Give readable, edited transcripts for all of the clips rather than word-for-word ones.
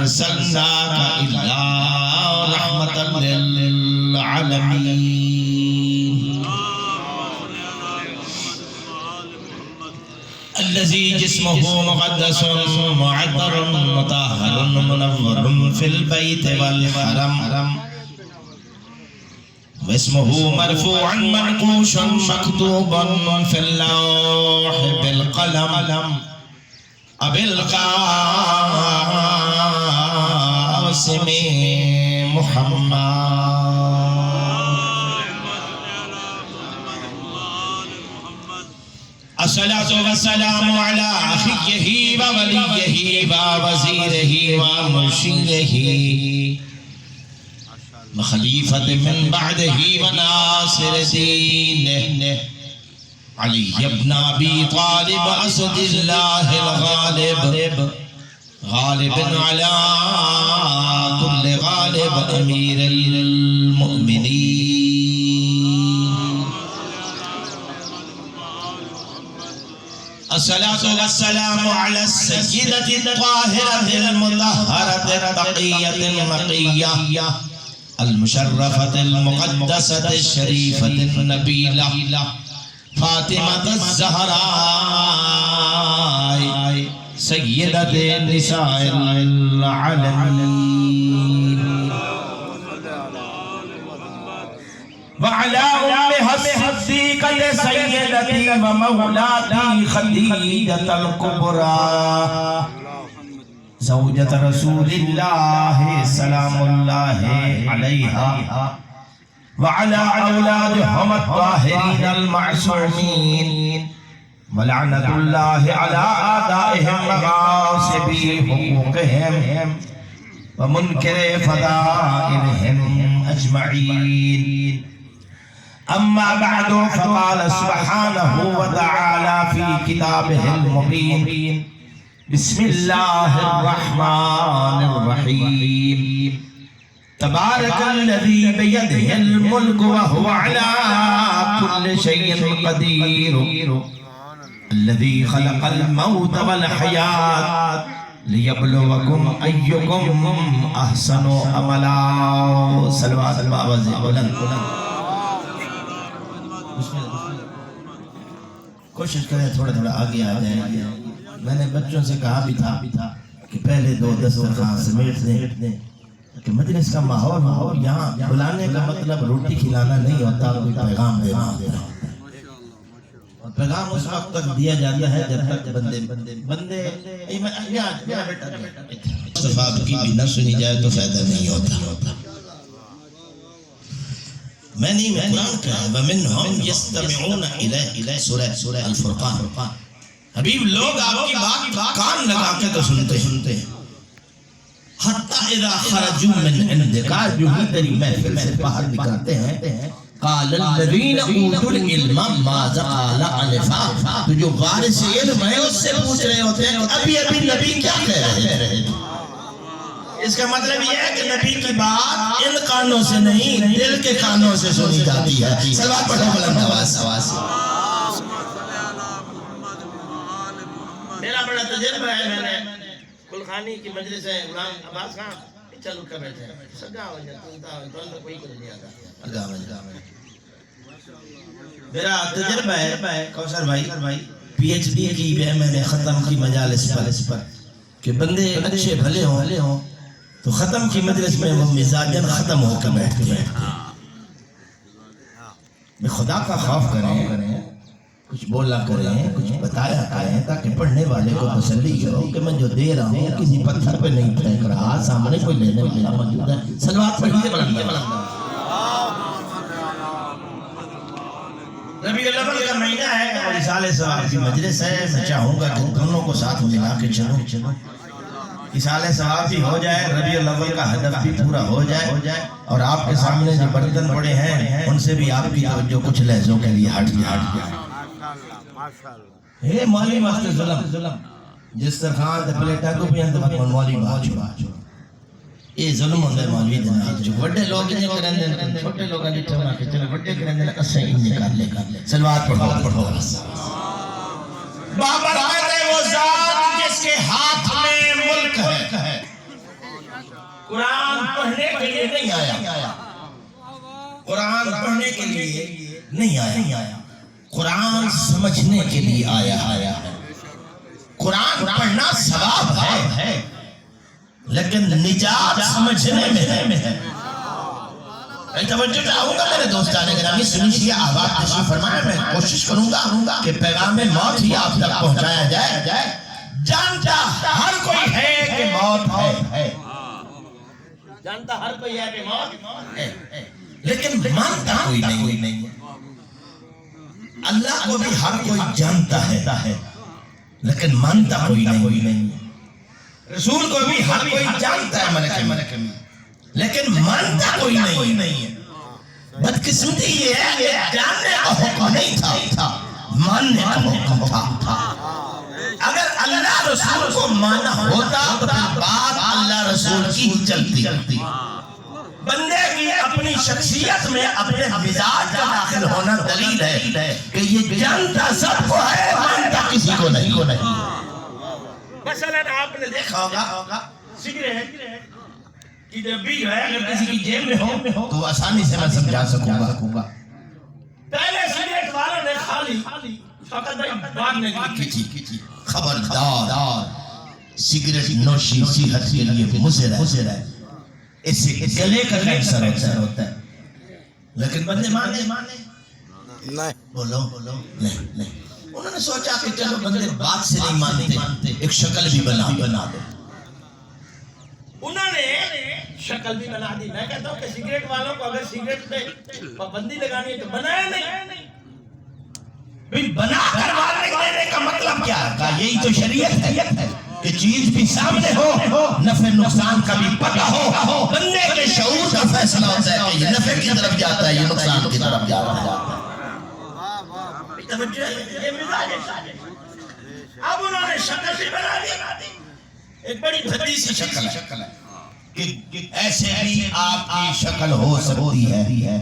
أرسلناك إلا رحمة للعالمين الذي جسمه مقدس معطر مطهر منور في البيت والحرم واسمه مرفوعا منقوشا مكتوبا في اللوح بالقلم أبي القاسم محمد الصلاة والسلام على أخيه ووليه ووزيره ومرشده وخليفة من بعده وناصر دينه علي بن أبي طالب أسد الله الغالب غالب على كل غالب أمير المؤمنين الصلاة والسلام على السيدة الطاهرة المطهرة التقية المقية المشرفة المقدسة الشريفة النبيلة فاطمة الزهراء سيدة نساء العالمين وعلى أمها الصديقة سيدتي ومولاتي خديجة الكبرى زوجة رسول الله سلام الله عليها وعلى أولادهم الطاهرين المعصومين ولعنة الله على أعدائهم وغاصبي حقوقهم ومنكر فضائلهم أجمعين أما بعد فقال سبحانه وتعالى في كتابه المبين بسم الله الرحمن الرحيم تبارك الذي بيده الملك وهو على كل شيء قدير الذي خلق الموت والحياة ليبلوكم أيكم أحسن عملا صلوات الله بلند کوشش کریں تھوڑا تھوڑا آگے آ جائیں میں نے بچوں سے کہا بھی تھا کہ پہلے دو دسترخوان سمیٹ دیں کہ مجلس کا ماحول یہاں بلانے کا مطلب روٹی کھلانا نہیں ہوتا کوئی پیغام دینا ہوتا ہے اور پیغام اس وقت تک دیا جاتا ہے جب تک بندے استفاد کی بھی نہ سنی جائے تو فائدہ نہیں ہوتا میں نہیں میں قرآن کہا ہے وَمِنْهُمْ يَسْتَمِعُونَ إِلَيْهِ سورہ الفرقان حبیب لوگ آپ کی بات کان لگا کے تو سنتے ہیں حتی اذا خرجوا من عندك جو ہی تیری محفل سے باہر نکلتے ہیں قال الذين اوتوا العلم ماذا قال انفا تو جو وارث علم ہے اس سے پوچھ رہے ہوتے ہیں ابھی نبی کیا کہہ رہے ہیں اس کا مطلب یہ ہے کہ نبی کی بات ان کانوں سے نہیں دل کے کانوں سے سنی جاتی ہے صلوات پڑھو بلند آواز میرا بڑا تجربہ ہے میں نے کلخانی کی مجلس ہے غلام عباس خان چلو کر بیٹھے ہیں سگا ہو جاتا ہے تو کوئی کر نہیں آتا میرا تجربہ ہے کوثر بھائی پی ایچ ڈی کی میں نے ختم کی مجالس پر کہ بندے اچھے بھلے ہوں تو ختم کی مجلس میں وہ مزاجن ختم ہو کر بیٹھتے ہیں میں خدا کا خوف کریں کچھ بولا کریں کچھ بتایا کریں تاکہ پڑھنے والے کو تسلی ہو کہ میں جو دے رہا ہوں کسی پتھر پہ نہیں پھینک رہا سامنے کوئی لینے والا موجود ہے صلوات پڑھیے بلند ربیع الاول کا مہینہ ہے اور رسالہ ثواب کی مجلس ہے میں چاہوں گا کہ دونوں کو ساتھ ملا کے چلو رسالہ ثواب بھی ہو جائے ربیع الاول کا ہدف بھی پورا ہو جائے اور آپ کے سامنے جو برتن پڑے ہیں ان سے بھی آپ کی توجہ کچھ لہجوں کے لیے ہٹ جائے اے مالی واسطے ظلم جس طرح دے پلیٹا کو بھی اندر مولوی باچو اے ظلم ہوندے مولوی جناب جو بڑے لوگ نے کرن دے چھوٹے لوگاں دی ٹھما کے چلو بڑے کرن دے اسے ان نکال لے صلوات پڑھو بابر کہتے وہ ذات جس کے ہاتھ میں ملک ہے نہیں آیا، قرآن پڑھنے کے لیے نہیں آیا، قرآن سمجھنے کے لیے آیا ہے۔ قرآن پڑھنا ثواب ہے لیکن نجات سمجھنے میں ہے۔ میں توجہ چاہوں گا میرے دوستان گرامی، سنی شیعہ احباب تشریف فرمائیں، میں کوشش کروں گا کہ پیغام موت ہی آپ تک پہنچایا جائے۔ جانتا ہر کوئی ہے کہ موت ہے، جانتا ہر کوئی ہے کہ موت ہے، لیکن مانتا کوئی نہیں ہے۔ اللہ کو بھی ہر کوئی جانتا ہے لیکن مانتا کوئی نہیں ہے۔ رسول کو بھی ہر کوئی جانتا ہے ملک میں، لیکن مانتا کوئی نہیں ہے۔ بدقسمتی یہ ہے کہ جاننے کا حکم نہیں تھا، ماننے کا حکم تھا۔ اگر اللہ رسول کو مانا ہوتا تو بات اللہ رسول کی چلتی۔ بندے کی اپنی شخصیت میں اپنے مزاج کا داخل ہونا دلیل ہے کہ یہ جانتا سب کو ہے، مانتا کسی کو نہیں۔ مثلا آپ نے دیکھا ہوگا سگریٹ کی ڈبی جو ہے اگر کسی کی جیب میں ہو تو آسانی سے میں سمجھا سکوں گا۔ پہلے سگریٹ والوں نے خالی فقط بھاگنے کی تھی، خبردار سگریٹ نوشی صحت کے لیے مضر ہے، اس سے گلے کا کینسر ہوتا ہے، لیکن بندے مانے نہیں، بولو نہیں۔ انہوں نے سوچا کہ چلو بندے بات سے نہیں مانتے، ایک شکل بھی بنا دو۔ انہوں نے شکل بھی بنا دی۔ میں کہتا ہوں کہ سگریٹ والوں کو اگر سگریٹ پہ پابندی لگانی ہے تو بنائے نہیں، بنا کر مارنے کا مطلب کیا ہے؟ یہی تو شریعت ہے کہ چیز بھی سامنے ہو، نفع نقصان کا بھی پتہ ہو، بندے کے شعور کا فیصلہ ہوتا ہے کہ یہ نفع کی طرف جاتا ہے، یہ نقصان کی طرف جاتا ہے۔ یہ مزاج ہے۔ اب انہوں نے شکل بھی بنا دی، ایک بڑی بھدی سی شکل ہے کہ ایسے بھی آپ کی شکل ہو سکتی ہے۔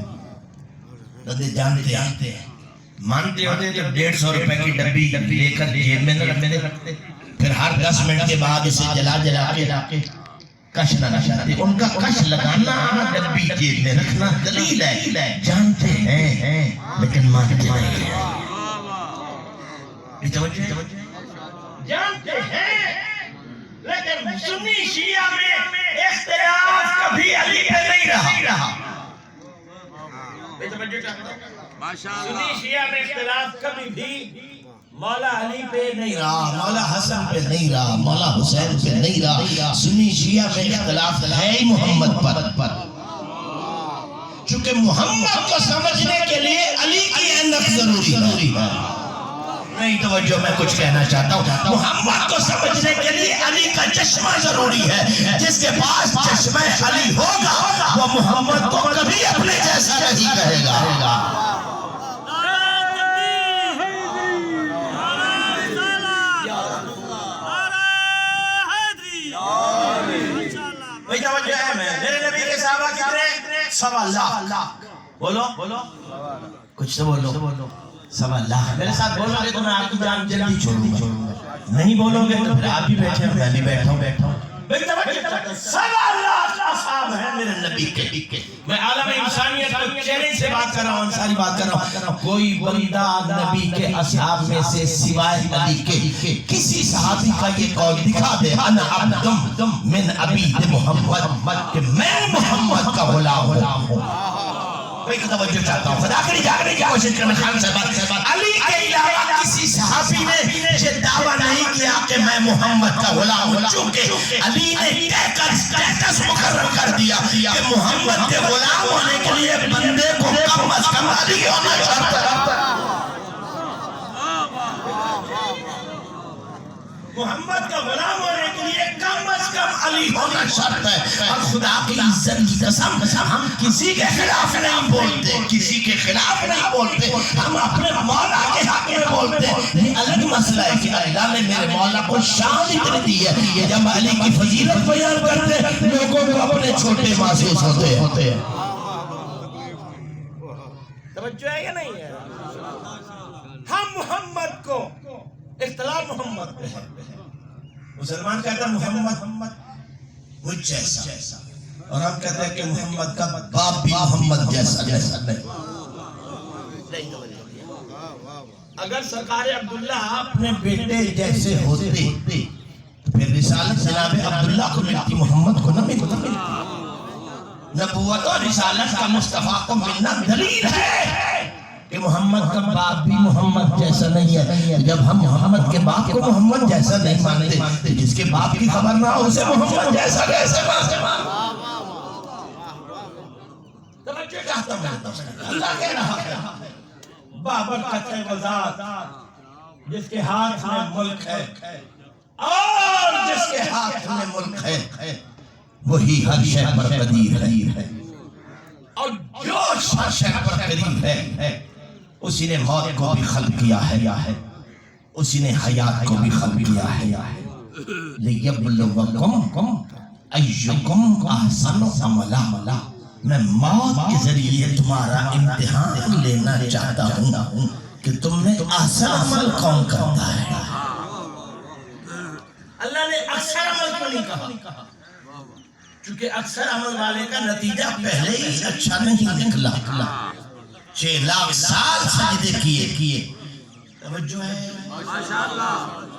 بندے جانتے ہیں، مانتے ہوتے تو 150 روپے کی ڈبی لے کر جیب میں رکھتے، پھر ہر 10 منٹ کے بعد اسے جلا کے کش لگاتے۔ ان کا کش لگانا ڈبی جیب میں رکھنا دلیل ہے، جانتے ہیں لیکن مانتے نہیں ہیں۔ جانتے ہیں لیکن سنی شیعہ میں اختلاف کبھی علی پہ نہیں رہا۔ سنی شیعہ میں اختلاف کبھی بھی مولا علی پہ نہیں رہا، مولا حسن پہ نہیں رہا، مولا حسین پہ نہیں رہا۔ سنی شیعہ میں اختلاف ہے محمد پر، چونکہ محمد کو سمجھنے کے لیے علی کی عینت ضروری ہے۔ نہیں توجہ، میں کچھ کہنا چاہتا ہوں، محمد کو سمجھنے کے لیے علی کا چشمہ ضروری ہے۔ جس کے پاس چشمہ علی ہوگا وہ محمد کو کبھی اپنے جیسا نہیں کہے گا۔ میرے نبی کے صحابہ کتنے؟ 1.25 لاکھ۔ بولو کچھ تو بولو، 1.25 لاکھ۔ میرے ساتھ بولو گے تو میں آپ کی جان جلدی چھوڑوں گا، نہیں بولو گے تو پھر آپ بھی بیٹھے ہیں، میں بھی بیٹھا ہوں۔ 1.25 لاکھ اصحاب ہیں میرے نبی کے۔ میں عالم انسانیت کو چیلنج سے بات کر رہا ہوں، انسانی بات کر رہا ہوں۔ کوئی بندہ نبی کے اصحاب میں سے سوائے علی کے کسی صحابی کا یہ قول دکھا دے، انا عبد من عبید محمد، کہ میں محمد کا غلام ہوں۔ کوئی توجہ چاہتا ہوں، خدا کری جاگنے کی کوشش کریں۔ خان صاحب، علی کے علاوہ کسی صحابی نے یہ دعویٰ نہیں کیا کہ میں محمد کا غلام ہوں، چونکہ علی نے کہہ کر اسٹیٹس مقرر کر دیا کہ محمد کے غلام ہونے کے لیے بندے کو کم از کم علی ہونا شرط ہے۔ محمد کا غلام ہونے کے لیے کم از کم علی ہونا شرط ہے۔ اور خدا کی عزت کی قسم ہم کسی کے خلاف نہیں بولتے، کسی کے خلاف نہیں بولتے، ہم اپنے مولا کے حق میں بولتے ہیں۔ یہ الگ مسئلہ ہے کہ اللہ نے میرے مولا کو شان اتنی دی ہے کہ جب علی کی فضیلت بیان کرتے لوگوں کو اپنے چھوٹے محسوس ہوتے ہیں۔ توجہ ہے یا نہیں ہے؟ ہم محمد کو، اختلاف محمد پہ ہے۔ مسلمان کہتا ہے محمد مجھ جیسا، اور ہم کہتے ہیں کہ محمد کا باپ بھی محمد جیسا نہیں. اگر سرکار عبداللہ اپنے بیٹے جیسے ہوتے تو پھر رسالت جناب عبداللہ کو ملتی، محمد کو نہ ملتی. نبوت اور رسالت کا مصطفیٰ کو ملنا دلیل ہے کہ محمد کا باپ بھی محمد جیسا نہیں ہے. جب ہم محمد کے باپ کو محمد جیسا نہیں مانتے، جس کے باپ کی خبر نہ ہو اسے محمد جیسا کیسے مانتے؟ توجہ چاہتا ہوں. اللہ کہہ رہا ہے بابر ہے وہ ذات جس کے ہاتھ میں ملک ہے، اور جس کے ہاتھ میں ملک ہے وہی ہر شے پر قدیر ہے، اور جو ہر شے پر قدیر ہے اسی نے موت کو بھی خلق کیا ہے، اسی نے حیات کو بھی خلق کیا ہے. لیبلوکم ایکم احسن عملا. میں موت کے ذریعے تمہارا امتحان لینا چاہتا ہوں کہ تم میں احسن عمل کون کرتا ہے. اللہ نے اکثر عمل کو نہیں کہا، چونکہ اکثر عمل والے کا نتیجہ پہلے ہی اچھا نہیں نکلا. 6 لاکھ سال سجدے کیے، توجہ ہے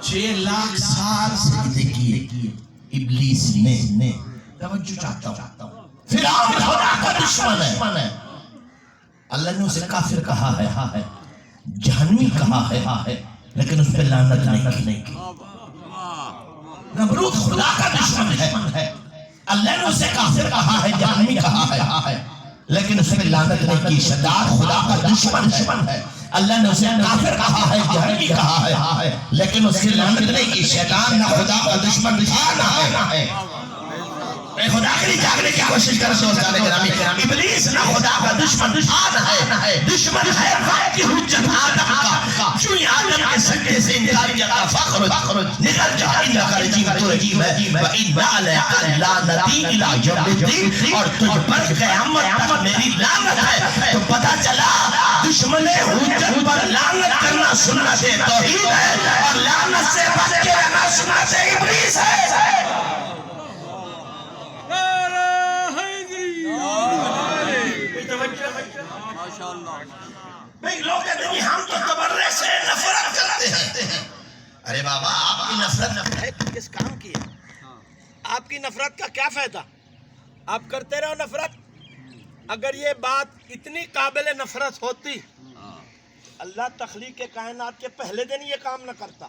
6 لاکھ سال سجدے کیے ابلیس نے. توجہ چاہتا ہوں. فرعون خدا کا دشمن ہے، اللہ نے اسے کافر کہا ہے، جہنمی کہا ہے، لیکن اس پہ لعنت نہیں کی. نمرود خدا کا دشمن ہے، اللہ نے اسے کافر کہا ہے، جہنمی کہا ہے، لیکن اس پہ لعنت نہیں کی. شداد خدا کا دشمن ہے، اللہ نے اسے کافر کہا ہے، جہنمی کہا ہے، لیکن اس کی لعنت نہیں کی. شیطان نہ خدا کا دشمن نہ ہے. خدا کے لیے جاگنے کی کوشش کر دوستان گرامی. ابلیس نہ خدا کا دشمن ہے، دشمن ہے وقت کی حجت آدم کا. جو آدم کے سکے سے انکار کیا تھا، فخرج نکل جا انکا رجیم تو رجیم ہے. وَإِنَّا لَعَلَّا نَبِي إِلَى يَوْمِ الدِّينِ. اور تجھ پر قیامت تک میری لعنت ہے. تو پتہ چلا دشمن حجت پر لعنت کرنا سنت توحید ہے، اور لعنت سے بچ کے رہنا سنت ابلیس ہے. لوگ کہتے ہیں ہم تو تبرے سے نفرت کرتے ہیں. ارے بابا آپ کی نفرت کس کام کی ہے؟ آپ کی نفرت کا کیا فائدہ؟ آپ کرتے رہو نفرت. اگر یہ بات اتنی قابل نفرت ہوتی، اللہ تخلیق کائنات کے پہلے دن یہ کام نہ کرتا.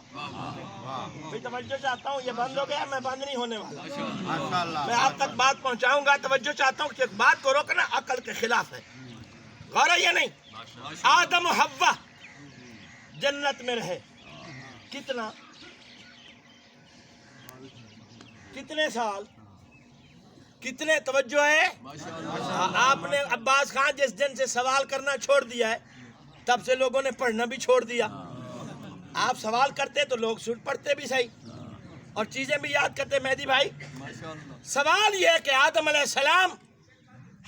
میں توجہ چاہتا ہوں، یہ بند ہو گیا، میں بند نہیں ہونے والا. میں آپ تک بات پہنچاؤں گا. توجہ چاہتا ہوں کہ بات کو روکنا عقل کے خلاف ہے. غور ہے یا نہیں؟ آدم و حوا جنت میں رہے کتنے سال، کتنے؟ توجہ ہے. آپ نے عباس خان جس دن سے سوال کرنا چھوڑ دیا ہے، تب سے لوگوں نے پڑھنا بھی چھوڑ دیا. آپ سوال کرتے تو لوگ سن پڑھتے بھی صحیح اور چیزیں بھی یاد کرتے. مہدی بھائی، سوال یہ ہے کہ آدم علیہ السلام،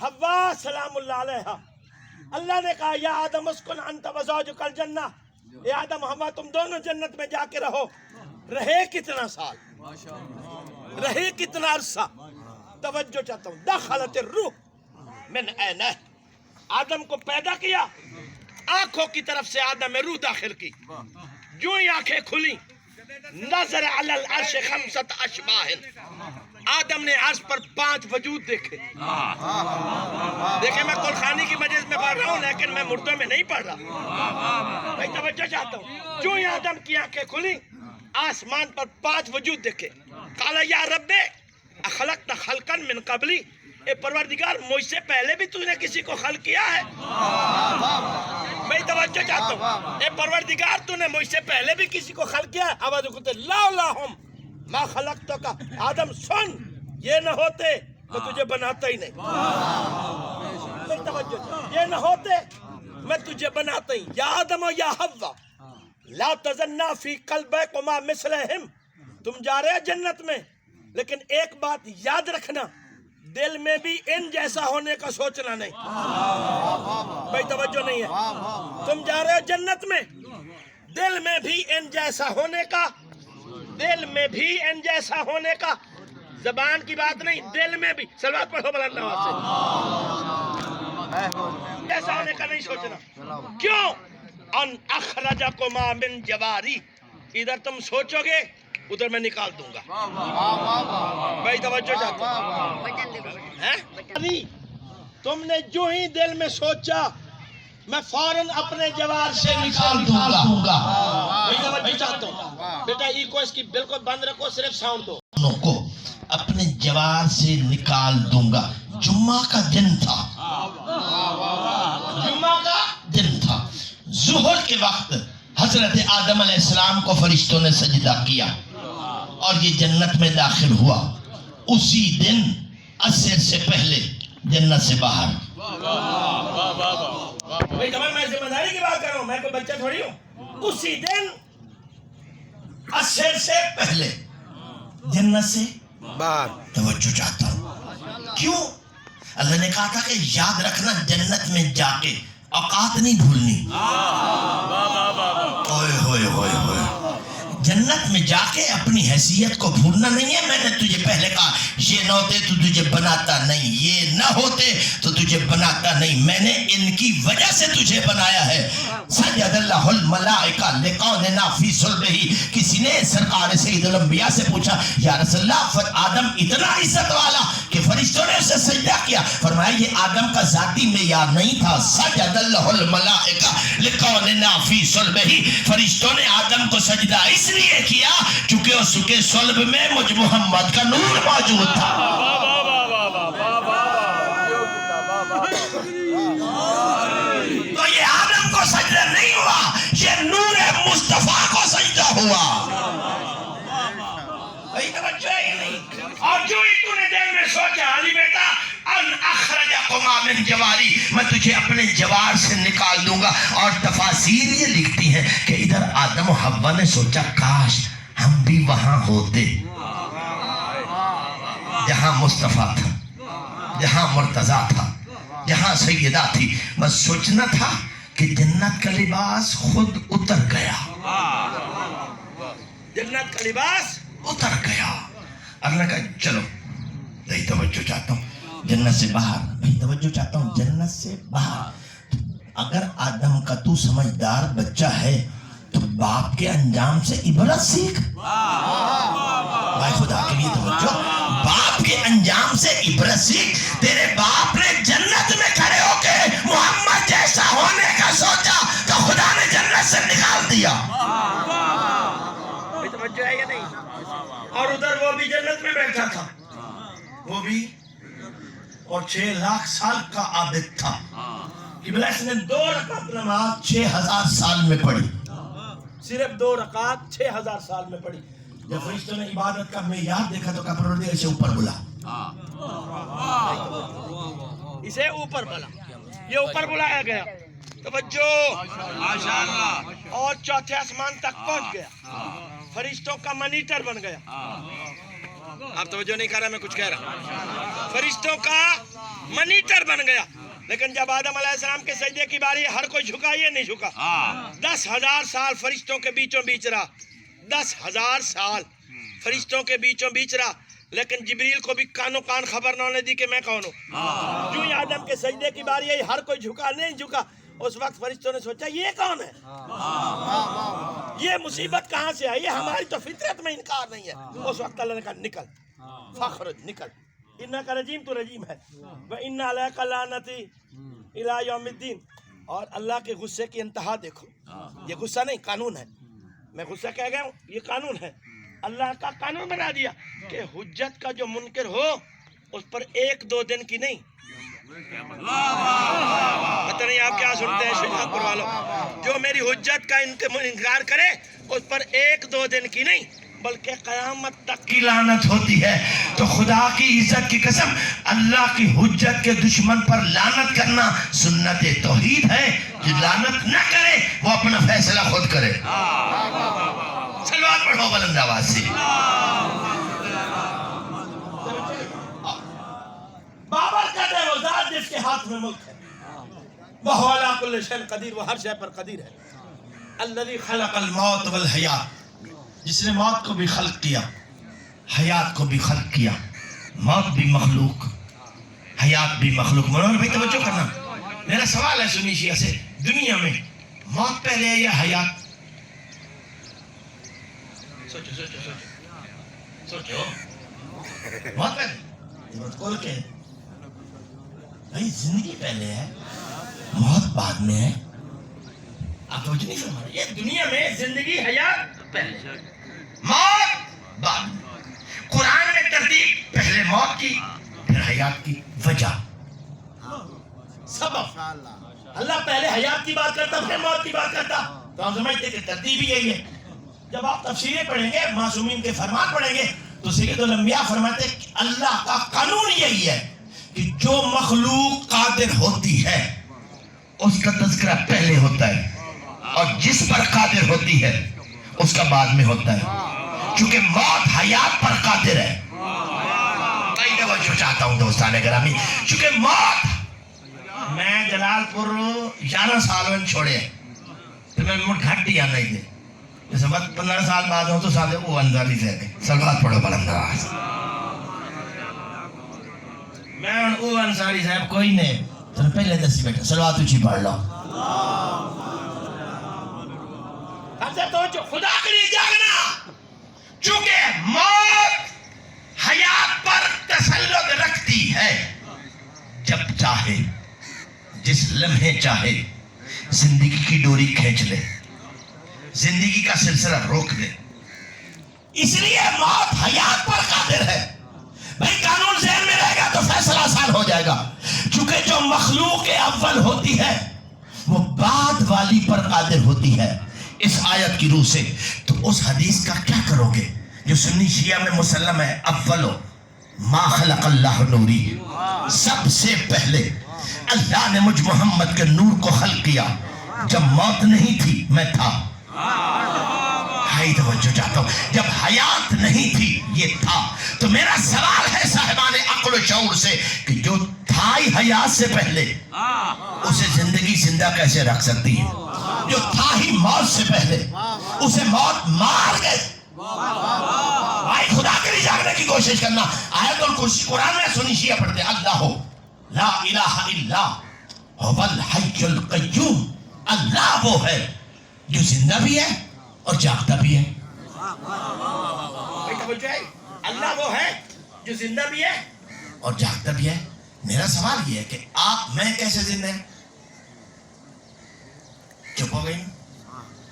حوا سلام اللہ علیہ، اللہ نے کہا یا آدم اسکن انت وزوجک الجنہ، اے آدم حوا تم دونوں جنت میں جا کے رہو. رہے کتنا سال، رہے کتنا عرصہ؟ توجہ چاہتا ہوں. دخلت الروح من عینہ، آدم کو پیدا کیا، آنکھوں کی طرف سے آدم میں روح داخل کی. جو ہی آنکھیں کھلی، نظر علی العرش 5 اشباہ، آدم نے عرش پر 5 وجود دیکھے. دیکھیں میں کلخانی کی مجلس میں پڑھ رہا ہوں، لیکن میں مردوں میں نہیں پڑھ رہا. میں توجہ چاہتا ہوں. جو ہی آدم کی آنکھیں کھلی، آسمان پر 5 وجود دیکھے. قال یا رب اخلقت خلقا من قبلی، اے پروردگار مجھ سے پہلے بھی تو نے کسی کو خلق کیا ہے؟ میں توجہ چاہتا ہوں. اے پروردگار تو نے مجھ سے پہلے بھی کسی کو خلق کیا ہے؟ آواز اٹھتے لولاہم ما خلقتک. آدم سن، یہ نہ ہوتے میں تجھے بناتا ہی نہیں. میں توجہ، یہ نہ ہوتے میں تجھے بناتا ہی. یا آدم و یا حوا لا تظنا فی قلبکما مثلہم. تم جا رہے جنت میں، لیکن ایک بات یاد رکھنا، دل میں بھی ان جیسا ہونے کا سوچنا نہیں. بھائی توجہ نہیں ہے. تم جا رہے ہو جنت میں، دل میں بھی ان جیسا ہونے کا، دل میں بھی ان جیسا ہونے کا زبان کی بات نہیں، دل میں بھی صلوات پڑھو بلند آواز سے. ایسا ہونے کا نہیں سوچنا. کیوں؟ ان اخرجکما من جواری، ادھر تم سوچو گے ادھر میں نکال دوں گا. بھائی توجہ چاہتا ہوں. تم نے جو ہی دل میں سوچا میں فوراً اپنے جوار سے نکال دوں گا. بھائی توجہ چاہتا ہوں. بیٹا ایکو اس کی بالکل بند رکھو، صرف ساؤنڈ دو. کو اپنے جوار سے نکال دوں گا. جمعہ کا دن تھا، جمعہ کا دن تھا. ظہر کے وقت حضرت آدم علیہ السلام کو فرشتوں نے سجدہ کیا اور یہ جنت میں داخل ہوا. اسی دن عصر سے پہلے جنت سے باہر. بھائی تمہیں میں ذمہ داری کی بات کر رہا ہوں، میں کوئی بچہ تھوڑی ہوں. اسی دن عصر سے پہلے جنت سے باہر. توجہ چاہتا ہوں. کیوں؟ اللہ نے کہا تھا کہ یاد رکھنا جنت میں جا کے اوقات نہیں بھولنی. اوئے ہوئے ہوئے ہوئے. جنت میں جا کے اپنی حیثیت کو بھولنا نہیں ہے. میں نے تجھے پہلے کہا یہ نہ ہوتے تو تجھے بناتا نہیں، یہ نہ ہوتے تو تجھے بناتا نہیں. میں نے ان کی وجہ سے تجھے بنایا ہے. سجد اللہ الملائکہ لقوننا فی صلبہ. کسی نے سرکار سید الانبیاء سے پوچھا یا رسول اللہ آدم اتنا عزت والا کہ فرشتوں نے اسے سجدہ کیا؟ فرمایا یہ آدم کا ذاتی معیار نہیں تھا. سجد اللہ الملائکہ لقوننا فی صلبہ. فرشتوں نے آدم کو سجدہ اس لیے کیا چونکہ اس کے صلب میں مجھ محمد کا نور موجود تھا. تو یہ آدم کو سجدہ نہیں ہوا، یہ نور مصطفیٰ کو سجدہ ہوا. اور جو ہی تو نے دل میں سوچا علی بیٹا ان اخرجکما من جواری، میں تجھے اپنے جوار سے نکال دوں گا. اور تفاسیر یہ لکھتی ہیں کہ ادھر آدم و حوا نے سوچا کاش ہم بھی وہاں ہوتے جہاں مصطفیٰ تھا، جہاں مرتضیٰ تھا، جہاں سیدہ تھی. بس سوچنا تھا کہ جنت کا لباس خود اتر گیا. جنت کا لباس اتر گیا. اللہ کا چلو نہیں توجہ چاہتا ہوں جنت سے باہر. نہیں توجہ چاہتا ہوں جنت سے باہر. اگر آدم کا تو سمجھدار بچہ ہے تو باپ کے انجام سے عبرت سیکھ. بھائی خدا کے لیے توجہ. باپ کے انجام سے عبرت سیکھ. تیرے باپ نے جنت میں کھڑے ہو کے محمد جیسا ہونے کا سوچا تو خدا نے جنت سے نکال دیا. توجہ ہے یا نہیں؟ اور ادھر وہ بھی جنت میں بیٹھا تھا، وہ بھی اور 6 لاکھ سال کا عابد تھا. ابلیس نے 2 رکعت نماز 6000 سال میں پڑھی. صرف 2 رکعت 6000 سال میں پڑھی. جب فرشتوں نے عبادت کا معیار دیکھا تو کہا پروردگار اسے اوپر بلا. اسے اوپر بلا. یہ اوپر بلایا گیا. توجہ. اور 4تھے آسمان تک پہنچ گیا. فرشتوں کا منیٹر بن گیا. آپ توجہ نہیں کر رہا، میں کچھ کہہ رہا. فرشتوں کا منیٹر بن گیا. لیکن جب آدم علیہ السلام کے سجدے کی باری ہر کوئی جھکا یہ نہیں جھکا. 10,000 سال فرشتوں کے بیچوں بیچ رہا. 10,000 سال فرشتوں کے بیچوں بیچ رہا. لیکن جبریل کو بھی کانوں کان خبر نہ ہونے دی کہ میں کون ہوں. جو ہی آدم کے سجدے کی باری ہے ہر کوئی جھکا نہیں جھکا. اس وقت فرشتوں نے سوچا یہ کون ہے؟ یہ مصیبت کہاں سے آئی ہے؟ ہماری تو فطرت میں انکار نہیں ہے. اس وقت اللہ نے کہا نکل فخرج، نکل. انکا رجیم، تو رجیم ہے. وَإِنَّ عَلَيْكَ لَعْنَتِي إِلَىٰ يَوْمِ الدِّينِ. اور اللہ کے غصے کی انتہا دیکھو. یہ غصہ نہیں، قانون ہے. میں غصہ کہہ گیا ہوں، یہ قانون ہے. اللہ کا قانون بنا دیا کہ حجت کا جو منکر ہو اس پر 1-2 دن کی نہیں. پتہ نہیں آپ کیا سنتے ہیں شہید پور والوں. جو میری حجت کا انکار کرے اس پر 1-2 دن کی نہیں بلکہ قیامت تک کی لعنت ہوتی ہے. تو خدا کی عزت کی قسم اللہ کی حجت کے دشمن پر لعنت کرنا سنت توحید ہے. جو لعنت نہ کرے وہ اپنا فیصلہ خود کرے. صلوات پڑھو بلند آواز سے. بابر کہتے ہیں وہ ذات جس کے ہاتھ میں ملک ہے. وَهُوَ عَلَىٰ كُلِّ شَيْءٍ قدیر، وہ ہر شے پر قدیر ہے. الذی خلق الموت والحیات، جس نے موت کو بھی خلق کیا، حیات کو بھی خلق کیا. موت بھی مخلوق حیات بھی مخلوق. مولانا بھائی توجہ کرنا, میرا سوال ہے سنی شیعہ سے, دنیا میں موت پہلے ہے یا حیات؟ سوچو سوچو سوچو سوچو. موت پہلے, بات کھول کے بھائی زندگی پہلے ہے موت بعد میں ہے. آپ توجہ نہیں فرما رہے, یہ دنیا میں زندگی حیات پہلے موت بعد. قرآن میں ترتیب پہلے موت کی پھر حیات کی. وجہ سبب, اللہ پہلے حیات کی بات کرتا پھر موت کی بات کرتا, تو ہم سمجھتے کہ ترتیب ہی یہی ہے. جب آپ تفسیریں پڑھیں گے, معصومین کے فرمان پڑھیں گے, تو سید الانبیاء فرماتے ہیں کہ اللہ کا قانون یہی ہے کہ جو مخلوق قادر ہوتی ہے اس کا تذکرہ پہلے ہوتا ہے, اور جس پر قادر ہوتی ہے اس کا بعد میں ہوتا ہے. چونکہ موت حیات پر قادر ہے. میں توجہ چاہتا ہوں دوستان گرامی, چونکہ موت, میں جلال پور 11 سال میں چھوڑے تو میں مٹ گھٹ دیا نہیں دے, جیسے وقت 15 سال بعد ہوں تو ساتھ وہ انزالی سے سلوات پڑھو بلند آواز. میں او انصاری صاحب کوئی نہیں, تو پہلے دسی بیٹھا سلوات اچھی پڑھ لو. خدا کے لیے جاگنا, چونکہ موت حیات پر تسلط رکھتی ہے. جب چاہے, جس لمحے چاہے زندگی کی ڈوری کھینچ لے, زندگی کا سلسلہ روک دے. اس لیے موت حیات پر قادر ہے. بھائی قانون ذہن میں رہے گا تو فیصلہ آسان ہو جائے گا. چونکہ جو مخلوق اول ہوتی ہے وہ بعد والی پر قادر ہوتی ہے اس آیت کی روح سے. تو اس حدیث کا کیا کرو گے جو سنی شیعہ میں مسلم ہے؟ اولو ما خلق اللہ نوری, سب سے پہلے اللہ نے مجھ محمد کے نور کو خلق کیا. جب موت نہیں تھی میں تھا. ہائی توجہ چاہتا ہوں, جب حیات نہیں تھی یہ تھا. تو میرا سوال ہے صاحبان عقل و شعور سے کہ جو تھا ہی حیات سے پہلے, اسے زندگی زندہ کیسے رکھ سکتی ہے؟ جو تھا ہی موت سے پہلے اسے موت مار گئے. بھائی خدا کے لیے جاگنے کی کوشش کرنا. آیت الکرسی قرآن میں سنی شیعہ پڑھتے ہیں, اللہ لا الہ الا هو الحی القیوم. اللہ وہ ہے جو زندہ بھی ہے اور جاگتا بھی ہے. اللہ وہ ہے جو زندہ بھی ہے اور جاگتا بھی ہے. میرا سوال یہ ہے کہ آپ میں کیسے زندہ ہیں؟ چپ ہو گئی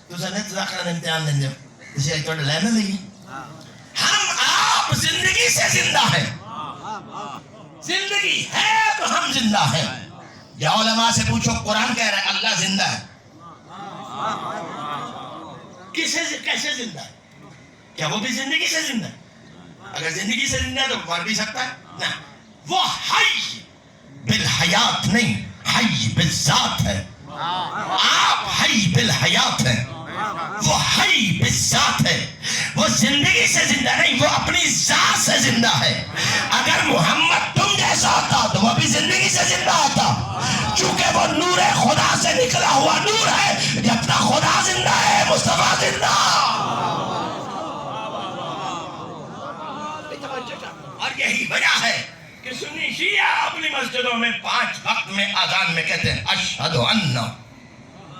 تو سنے تذاکرہ امتحان دیں. جسے ایک توڑے لینا لگی, ہم آپ زندگی سے زندہ ہیں. زندگی ہے تو ہم زندہ ہیں. جاؤ علماء سے پوچھو, قرآن کہہ رہا ہے اللہ زندہ ہے. کیسے زندہ ہے؟ کیا وہ بھی زندگی سے زندہ ہے؟ اگر زندگی سے زندہ ہے تو مر بھی سکتا ہے نا. وہ حی بالحیات نہیں, حی بالذات ہے. آپ حی بالحیات ہیں, وہ حی بالذات ہے. وہ زندگی سے زندہ نہیں, وہ اپنی ذات سے زندہ ہے. اگر محمد تم جیسا ہوتا تو وہ بھی زندگی سے زندہ ہوتا. چونکہ وہ نور خدا سے نکلا ہوا نور ہے. جب تک خدا زندہ ہے مصطفیٰ زندہ. اور یہی وجہ ہے کہ سنی شیعہ اپنی مسجدوں میں 5 وقت میں اذان میں کہتے ہیں اشہد ان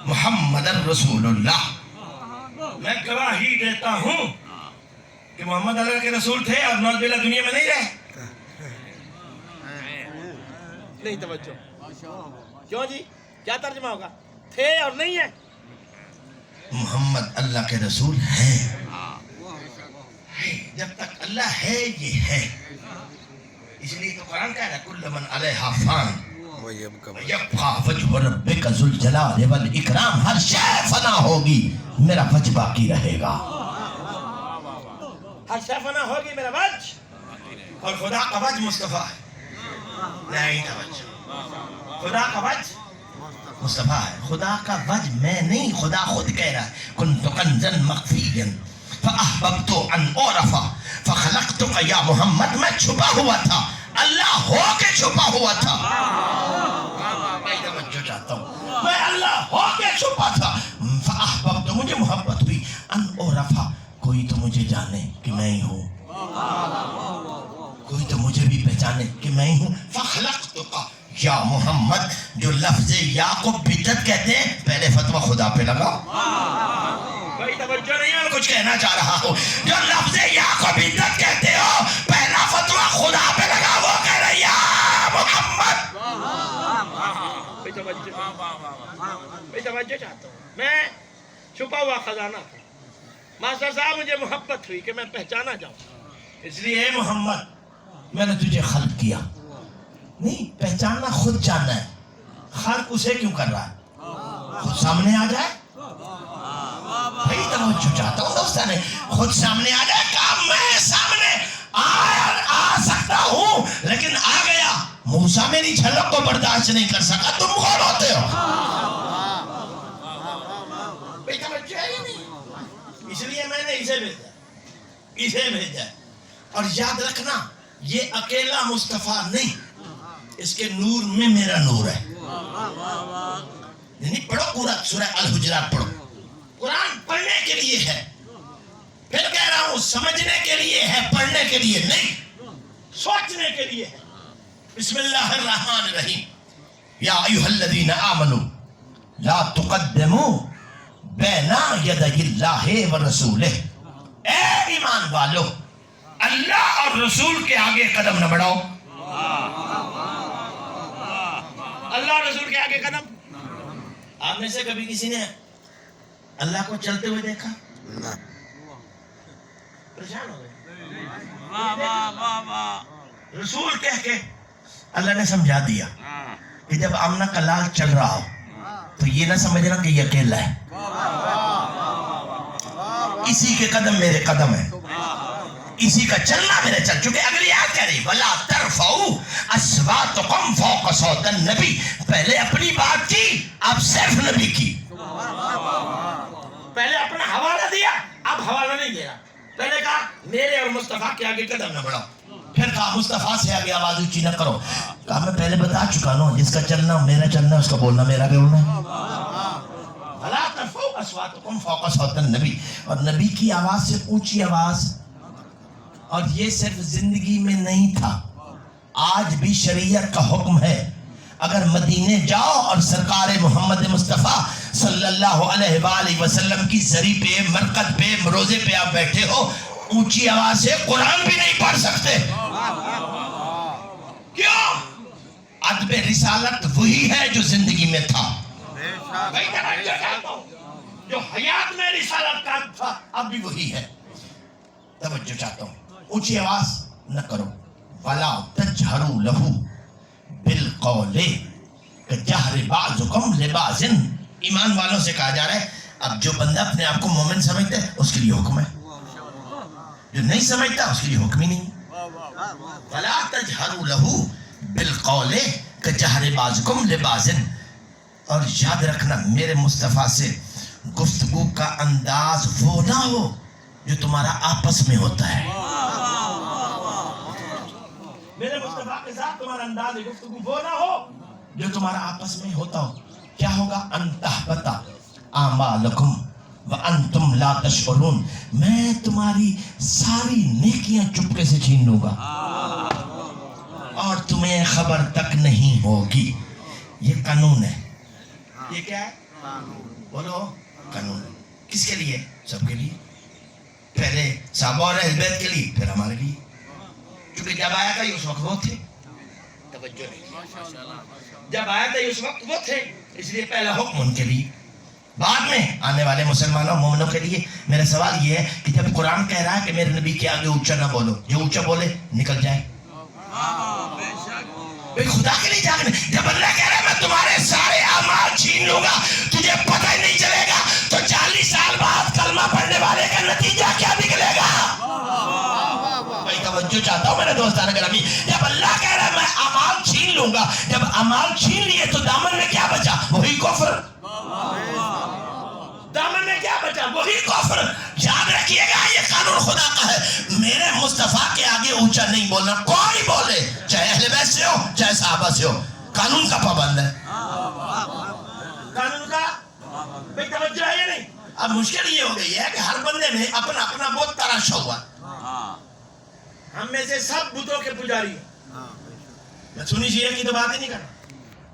محمد رسول اللہ. میں گواہی دیتا ہوں کہ محمد اللہ کے رسول تھے اور نعوذ باللہ دنیا میں نہیں رہے. نہیں توجہ, کیوں جی, کیا ترجمہ ہوگا؟ تھے اور نہیں ہے. محمد اللہ کے رسول ہے. جب تک اللہ ہے یہ ہے. اس لیے تو قرآن کہہ رہا ہے کل من علیہا فان ویبقی وجہ ربک ذو الجلال والاکرام. ہر شے فنا ہوگی, میرا وجہ باقی رہے گا. ہر شے فنا ہوگی, میرا وجہ, اور خدا کا وجہ مصطفیٰ ہے. نہیں توجہ, خدا کا وجہ مصطفیٰ ہے. خدا کا وجہ میں نہیں, خدا خود کہہ رہا ہے کنت کنزا مخفیا فاحببت ان اعرف فخلقتک یا محمد. میں چھپا ہوا تھا, اللہ ہو کے چھپا ہوا تھا. میں توجہ چاہتا ہوں, میں اللہ ہو کے چھپا تھا. فاحببت, مجھے محبت ہوئی, ان اعرف, کوئی تو مجھے جانے کہ میں ہی ہوں, کوئی تو مجھے بھی پہچانے کہ میں ہی ہوں. فخلقتک یا محمد. جو لفظ یا کو بدعت کہتے ہیں پہلے فتویٰ خدا پہ لگاؤ. بھائی توجہ نہیں ہے. کچھ کہنا چاہ رہا ہوں. جو لفظ یا کو بدعت کہتے ہو پہلا فتویٰ خدا پہ لگا. وہ کہہ رہے یا محمد. بھائی توجہ چاہتا ہوں. میں چھپا ہوا خزانہ تھا. ماسٹر صاحب مجھے محبت ہوئی کہ میں پہچانا جاؤں. اس لیے اے محمد میں نے تجھے خلق کیا. نہیں پہچاننا خود جاننا ہے. خلق اسے کیوں کر رہا ہے؟ خود سامنے آ جائے. بھائی توجہ چاہتا ہوں دوستان نے خود سامنے آ جائے. کہا میں سامنے آ سکتا ہوں لیکن آ گیا. موسیٰ میری جھلک کو برداشت نہیں کر سکا. تم کون ہوتے ہو؟ بھائی توجہ ہے ہی نہیں. اس لیے میں نے اسے بھیجا. اور یاد رکھنا یہ اکیلا مصطفیٰ نہیں, اس کے نور میں میرا نور ہے. یعنی پڑھو پورا سورہ الحجرات پڑھو. قرآن پڑھنے کے لیے ہے. پھر کہہ رہا ہوں سمجھنے کے لیے ہے, پڑھنے کے لیے نہیں. سوچنے کے لیے ہے. بسم اللہ الرحمن الرحیم. یا ایھا الذین آمنوا لا تقدموا بین یدی اللہ ورسولہ. اے ایمان والو اللہ اور رسول کے آگے قدم نہ بڑھاؤ. اللہ رسول کے آگے قدم. آپ میں سے کبھی کسی نے اللہ کو چلتے ہوئے دیکھا؟ پریشان ہو گئے. رسول کہہ کے اللہ نے سمجھا دیا کہ جب آمنہ کا لال چل رہا ہو تو یہ نہ سمجھنا کہ یہ اکیلا ہے. اسی کے قدم میرے قدم ہے, اسی کا چلنا میرے چل. چونکہ اگلی آیت کہہ رہی وَلَا تَرْفَعُوا أَصْوَاتَكُمْ فَوْقَ صَوْتِ النَّبِيِّ. پہلے اپنی بات کی, اب صرف نبی کی. پہلے اپنا حوالہ دیا, اب حوالہ نہیں دے رہا. پہلے کہا میرے اور مصطفیٰ کے آگے قدم نہ بڑھاؤ. پھر کہا مصطفیٰ سے آگے آواز اونچی نہ کرو. کہا میں پہلے بتا چکا نا, جس کا چلنا میرا چلنا, اس کا بولنا میرا بولنا. وَلَا تَرْفَعُوا أَصْوَاتَكُمْ فَوْقَ صَوْتِ النَّبِيِّ. اور نبی کی آواز سے اونچی آواز. اور یہ صرف زندگی میں نہیں تھا, آج بھی شریعت کا حکم ہے. اگر مدینے جاؤ اور سرکار محمد مصطفیٰ صلی اللہ علیہ وآلہ وسلم کی زری پہ, مرقد پہ, روزے پہ آپ بیٹھے ہو, اونچی آواز سے قرآن بھی نہیں پڑھ سکتے. کیوں؟ ادب رسالت وہی ہے جو زندگی میں تھا. جو حیات میں رسالت کا تھا اب بھی وہی ہے. توجہ چاہتا ہوں, اونچی آواز نہ کرو. وَلَا تَجْهَرُوا لَهُ بِالْقَوْلِ كَجَهْرِ بَعْضُكُمْ لِبَعْضٍ. ایمان والوں سے کہا جا رہا ہے اب جو بندہ اپنے آپ کو مومن سمجھتا ہے اس کے لیے حکم ہے, جو نہیں سمجھتا اس کے لیے حکم ہی نہیں. وَلَا تَجْهَرُوا لَهُ بِالْقَوْلِ كَجَهْرِ بَعْضُكُمْ لِبَعْضٍ. اور یاد رکھنا میرے مصطفیٰ سے گفتگو کا انداز وہ نہ ہو جو تمہارا آپس میں ہوتا ہے. میرے مصطفیٰ کے ساتھ تمہارا انداز گفتگو وہ نہ ہو جو تمہارا آپس میں ہوتا ہو. کیا ہوگا؟ ان تحبط اعمالکم وانتم لا تشعرون. میں تمہاری ساری نیکیاں چپکے سے چھین لوں گا اور تمہیں خبر تک نہیں ہوگی. یہ قانون ہے. یہ کیا ہے؟ بولو قانون. کس کے لیے؟ سب کے لیے. پہلے صحابہ اور اہل بیت کے لیے, پھر ہمارے لیے. چونکہ جب آیا تھا یہ اس وقت وہ تھے. توجہ نہیں. جب آیا تھا یہ اس وقت وہ تھے, اس لیے پہلا حکم ان کے لیے, بعد میں آنے والے مسلمانوں مومنوں کے لیے. میرا سوال یہ ہے کہ جب قرآن کہہ رہا ہے کہ میرے نبی کے آگے اونچا نہ بولو, جو اونچا بولے نکل جائے. بھئی خدا کے لیے جاگنے. جب اللہ کہہ رہا ہے میں تمہارے سارے اعمال چھین لوں گا, تجھے پتہ ہی نہیں چلے گا, تو 40 سال بعد کلمہ پڑھنے والے کا نتیجہ کیا نکلے گا؟ بھائی توجہ چاہتا ہوں میرے دوستان گرامی. جب اللہ کہہ رہا ہے میں اعمال چھین لوں گا, جب اعمال چھین لیے تو دامن میں کیا بچا؟ وہی کفر. دامن میں کیا بچا؟ وہی کفر. یاد رکھیے گا یہ قانون خدا کا ہے. میرے مصطفیٰ کے آگے اونچا نہیں بولنا. کوئی بولے, چاہے اہل بیت سے ہو چاہے صحابہ سے ہو, قانون کا پابند ہے. قانون کا بھئی توجہ ہے یا نہیں؟ اب مشکل یہ ہو گئی ہے کہ ہر بندے میں اپنا اپنا بہت تراشا ہوا. ہم میں سے سب بتوں کے پجاری ہیں. میں سنی شیعہ کی تو بات ہی نہیں کرتا.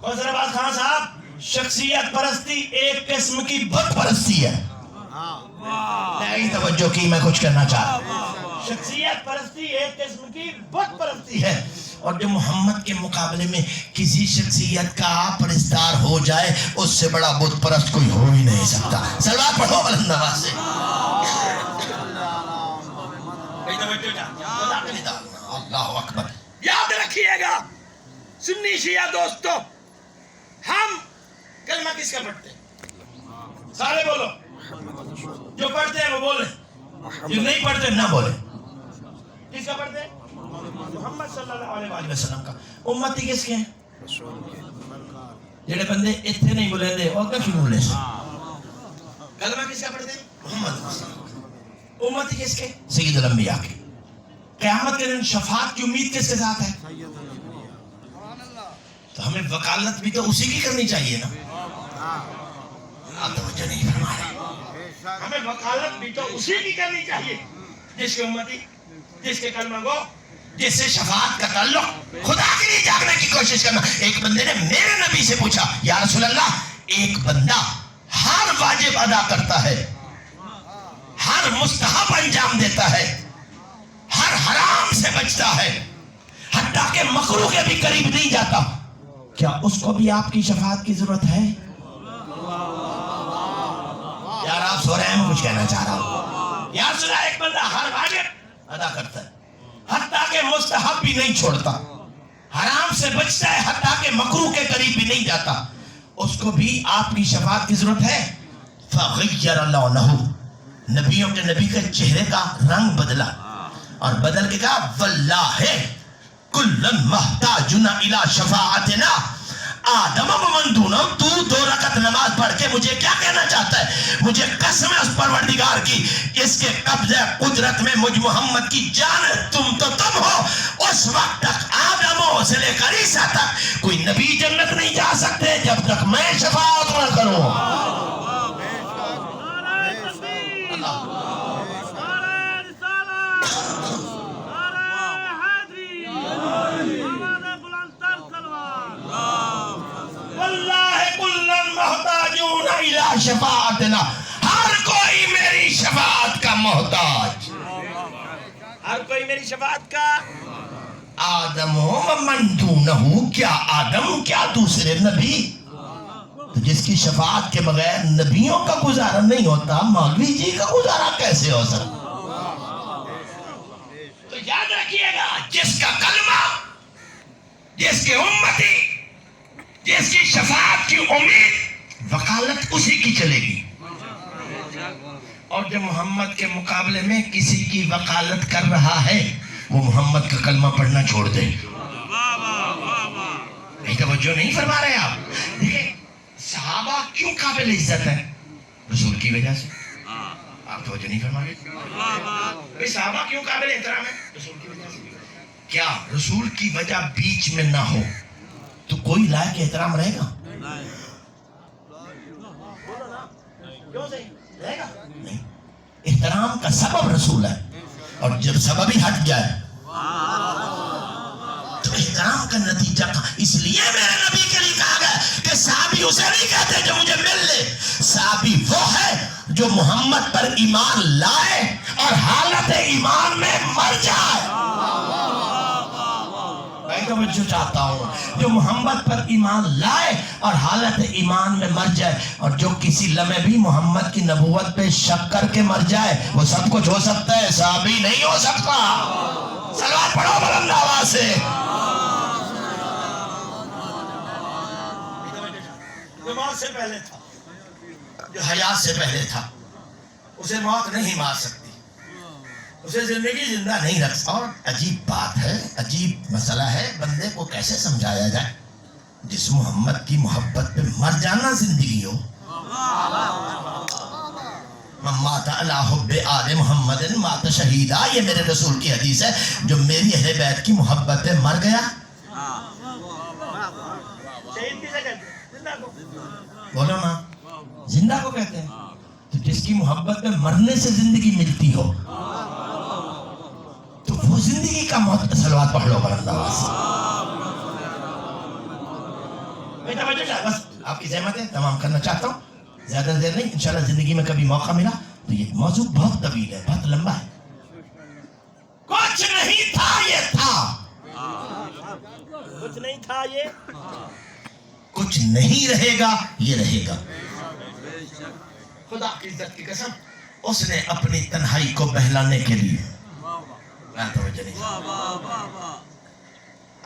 کوثر عباس خان صاحب, شخصیت پرستی ایک قسم کی بت پرستی ہے. نہیں توجہ کی, میں کچھ کرنا چاہ رہا ہوں. شخصیت پرستی ایک قسم کی بت پرستی ہے, اور جو محمد کے مقابلے میں کسی شخصیت کا پرستار ہو جائے, اس سے بڑا بت پرست کوئی ہو ہی نہیں سکتا. صلوات پڑھو بلند آواز سے. اللہ اکبر. یاد رکھیے گا سنی شیعہ دوستو, ہم کلمہ کس کا پڑھتے ہیں؟ سارے بولو. جو پڑھتے ہیں وہ بولیں, جو نہیں پڑھتے نہ بولیں. کس کا پڑھتے ہیں؟ محمد صلی اللہ علیہ وآلہ وسلم کا. امتی کس کے ہیں؟ جڑے بندے اتنے نہیں بولے دے اور کیا شروع لے سے. کلمہ کس کا پڑھتے ہیں؟ محمد. امتی کس کے؟ سید الانبیاء کے. قیامت کے دن شفاعت کی امید کس کے ساتھ ہے؟ تو ہمیں وکالت بھی تو اسی کی کرنی چاہیے نا. آپ توجہ نہیں فرما رہے. ہمیں وکالت بھی تو اسی کی کرنی چاہیے جس کے امتی, جس کے کلمہ گو, جس سے شفاعت کا تعلق. خدا کے لیے جاگنے کی کوشش کرنا. ایک بندے نے میرے نبی سے پوچھا, یا رسول اللہ, ایک بندہ ہر واجب ادا کرتا ہے, ہر مستحب انجام دیتا ہے, ہر حرام سے بچتا ہے, حتیٰ کہ مکروہ کے بھی قریب نہیں جاتا, کیا اس کو بھی آپ کی شفاعت کی ضرورت ہے؟ یار آپ سو رہے ہیں, میں کچھ کہنا چاہ رہا ہوں. یار سنا, ایک بندہ ہر واجب ادا کرتا ہے, حتیٰ کہ مستحب بھی نہیں چھوڑتا, حرام سے بچتا ہے, حتیٰ کہ مکروہ کے قریب بھی نہیں جاتا, اس کو بھی آپ کی شفاعت کی ضرورت ہے. فغیر لونہ, نبیوں کے نبی کے چہرے کا رنگ بدلا, اور بدل کے کہا, واللہ کلن محتاجنا الی شفاعتنا آدم و من دونہ. تو 2 رکعت نماز پڑھ کے مجھے کیا کہنا چاہتا ہے؟ مجھے قسم ہے اس پروردگار کی, اس کے قبضہ قدرت میں مجھ محمد کی جان ہے. تم ہو. اس وقت تک آدموں سے لے کر عیسیٰ تک کوئی نبی جنت نہیں جا سکتے جب تک میں شفاعت نہ کروں. شفاعتنا, ہر کوئی میری شفاعت کا محتاج, ہر کوئی میری شفاعت کا. آدم و من دونہ, کیا آدم کیا دوسرے نبی, تو جس کی شفاعت کے بغیر نبیوں کا گزارا نہیں ہوتا, مولوی جی کا گزارا کیسے ہو سکتا؟ تو یاد رکھیے گا, جس کا کلمہ, جس کے امتی, جس کی شفاعت کی امید, وکالت اسی کی چلے گی. اور جو محمد کے مقابلے میں کسی کی وکالت کر رہا ہے, وہ محمد کا کلمہ پڑھنا چھوڑ دے. توجہ نہیں فرما رہے آپ. دیکھیں صحابہ کیوں قابل عزت ہیں؟ رسول کی وجہ سے. آپ توجہ نہیں فرما رہے. صحابہ کیوں قابل احترام ہے؟ رسول کی وجہ سے. کیا رسول کی وجہ بیچ میں نہ ہو تو کوئی لائق احترام رہے گا؟ نہیں. احترام کا سبب رسول ہے, اور جب سبب ہی ہٹ جائے تو احترام کا نتیجہ کا. اس لیے میرے نبی کے لیے کہا گیا کہ صحابی اسے نہیں کہتے جو مجھے مل لے, صحابی وہ ہے جو محمد پر ایمان لائے اور حالت ایمان میں مر جائے. میں جو چاہتا ہوں, جو محمد پر ایمان لائے اور حالت ایمان میں مر جائے, اور جو کسی لمحے بھی محمد کی نبوت پہ شک کر کے مر جائے, وہ سب کچھ ہو سکتا ہے, صحابی نہیں ہو سکتا. صلوات پڑھو بلند آواز سے. جو موت سے پہلے تھا, جو حیات سے پہلے تھا, اسے موت نہیں مار سکتی, اسے زندگی زندہ نہیں رکھ سکتا. اور عجیب بات ہے, عجیب مسئلہ ہے, بندے کو کیسے سمجھایا جائے جس محمد کی محبت پہ مر جانا زندگی ہو. مات علی حب آل محمد مات شہیدہ, یہ میرے رسول کی حدیث ہے. جو میری اہل بیت کی محبت پہ مر گیا, بولو نا, زندہ کو کہتے ہیں. تو جس کی محبت میں مرنے سے زندگی ملتی ہو تو وہ وہ زندگی کا موت صلوات پڑھ لو بلند آواز سے. بس آپ کی زحمت ہے تمام کرنا چاہتا ہوں, زیادہ دیر نہیں, انشاءاللہ زندگی میں کبھی موقع ملا تو یہ موضوع بہت طویل ہے, بہت لمبا ہے. کچھ نہیں تھا یہ تھا, کچھ نہیں تھا یہ, کچھ نہیں رہے گا یہ رہے گا. خدا کی عزت کی قسم, اس نے اپنی تنہائی کو بہلانے کے لیے,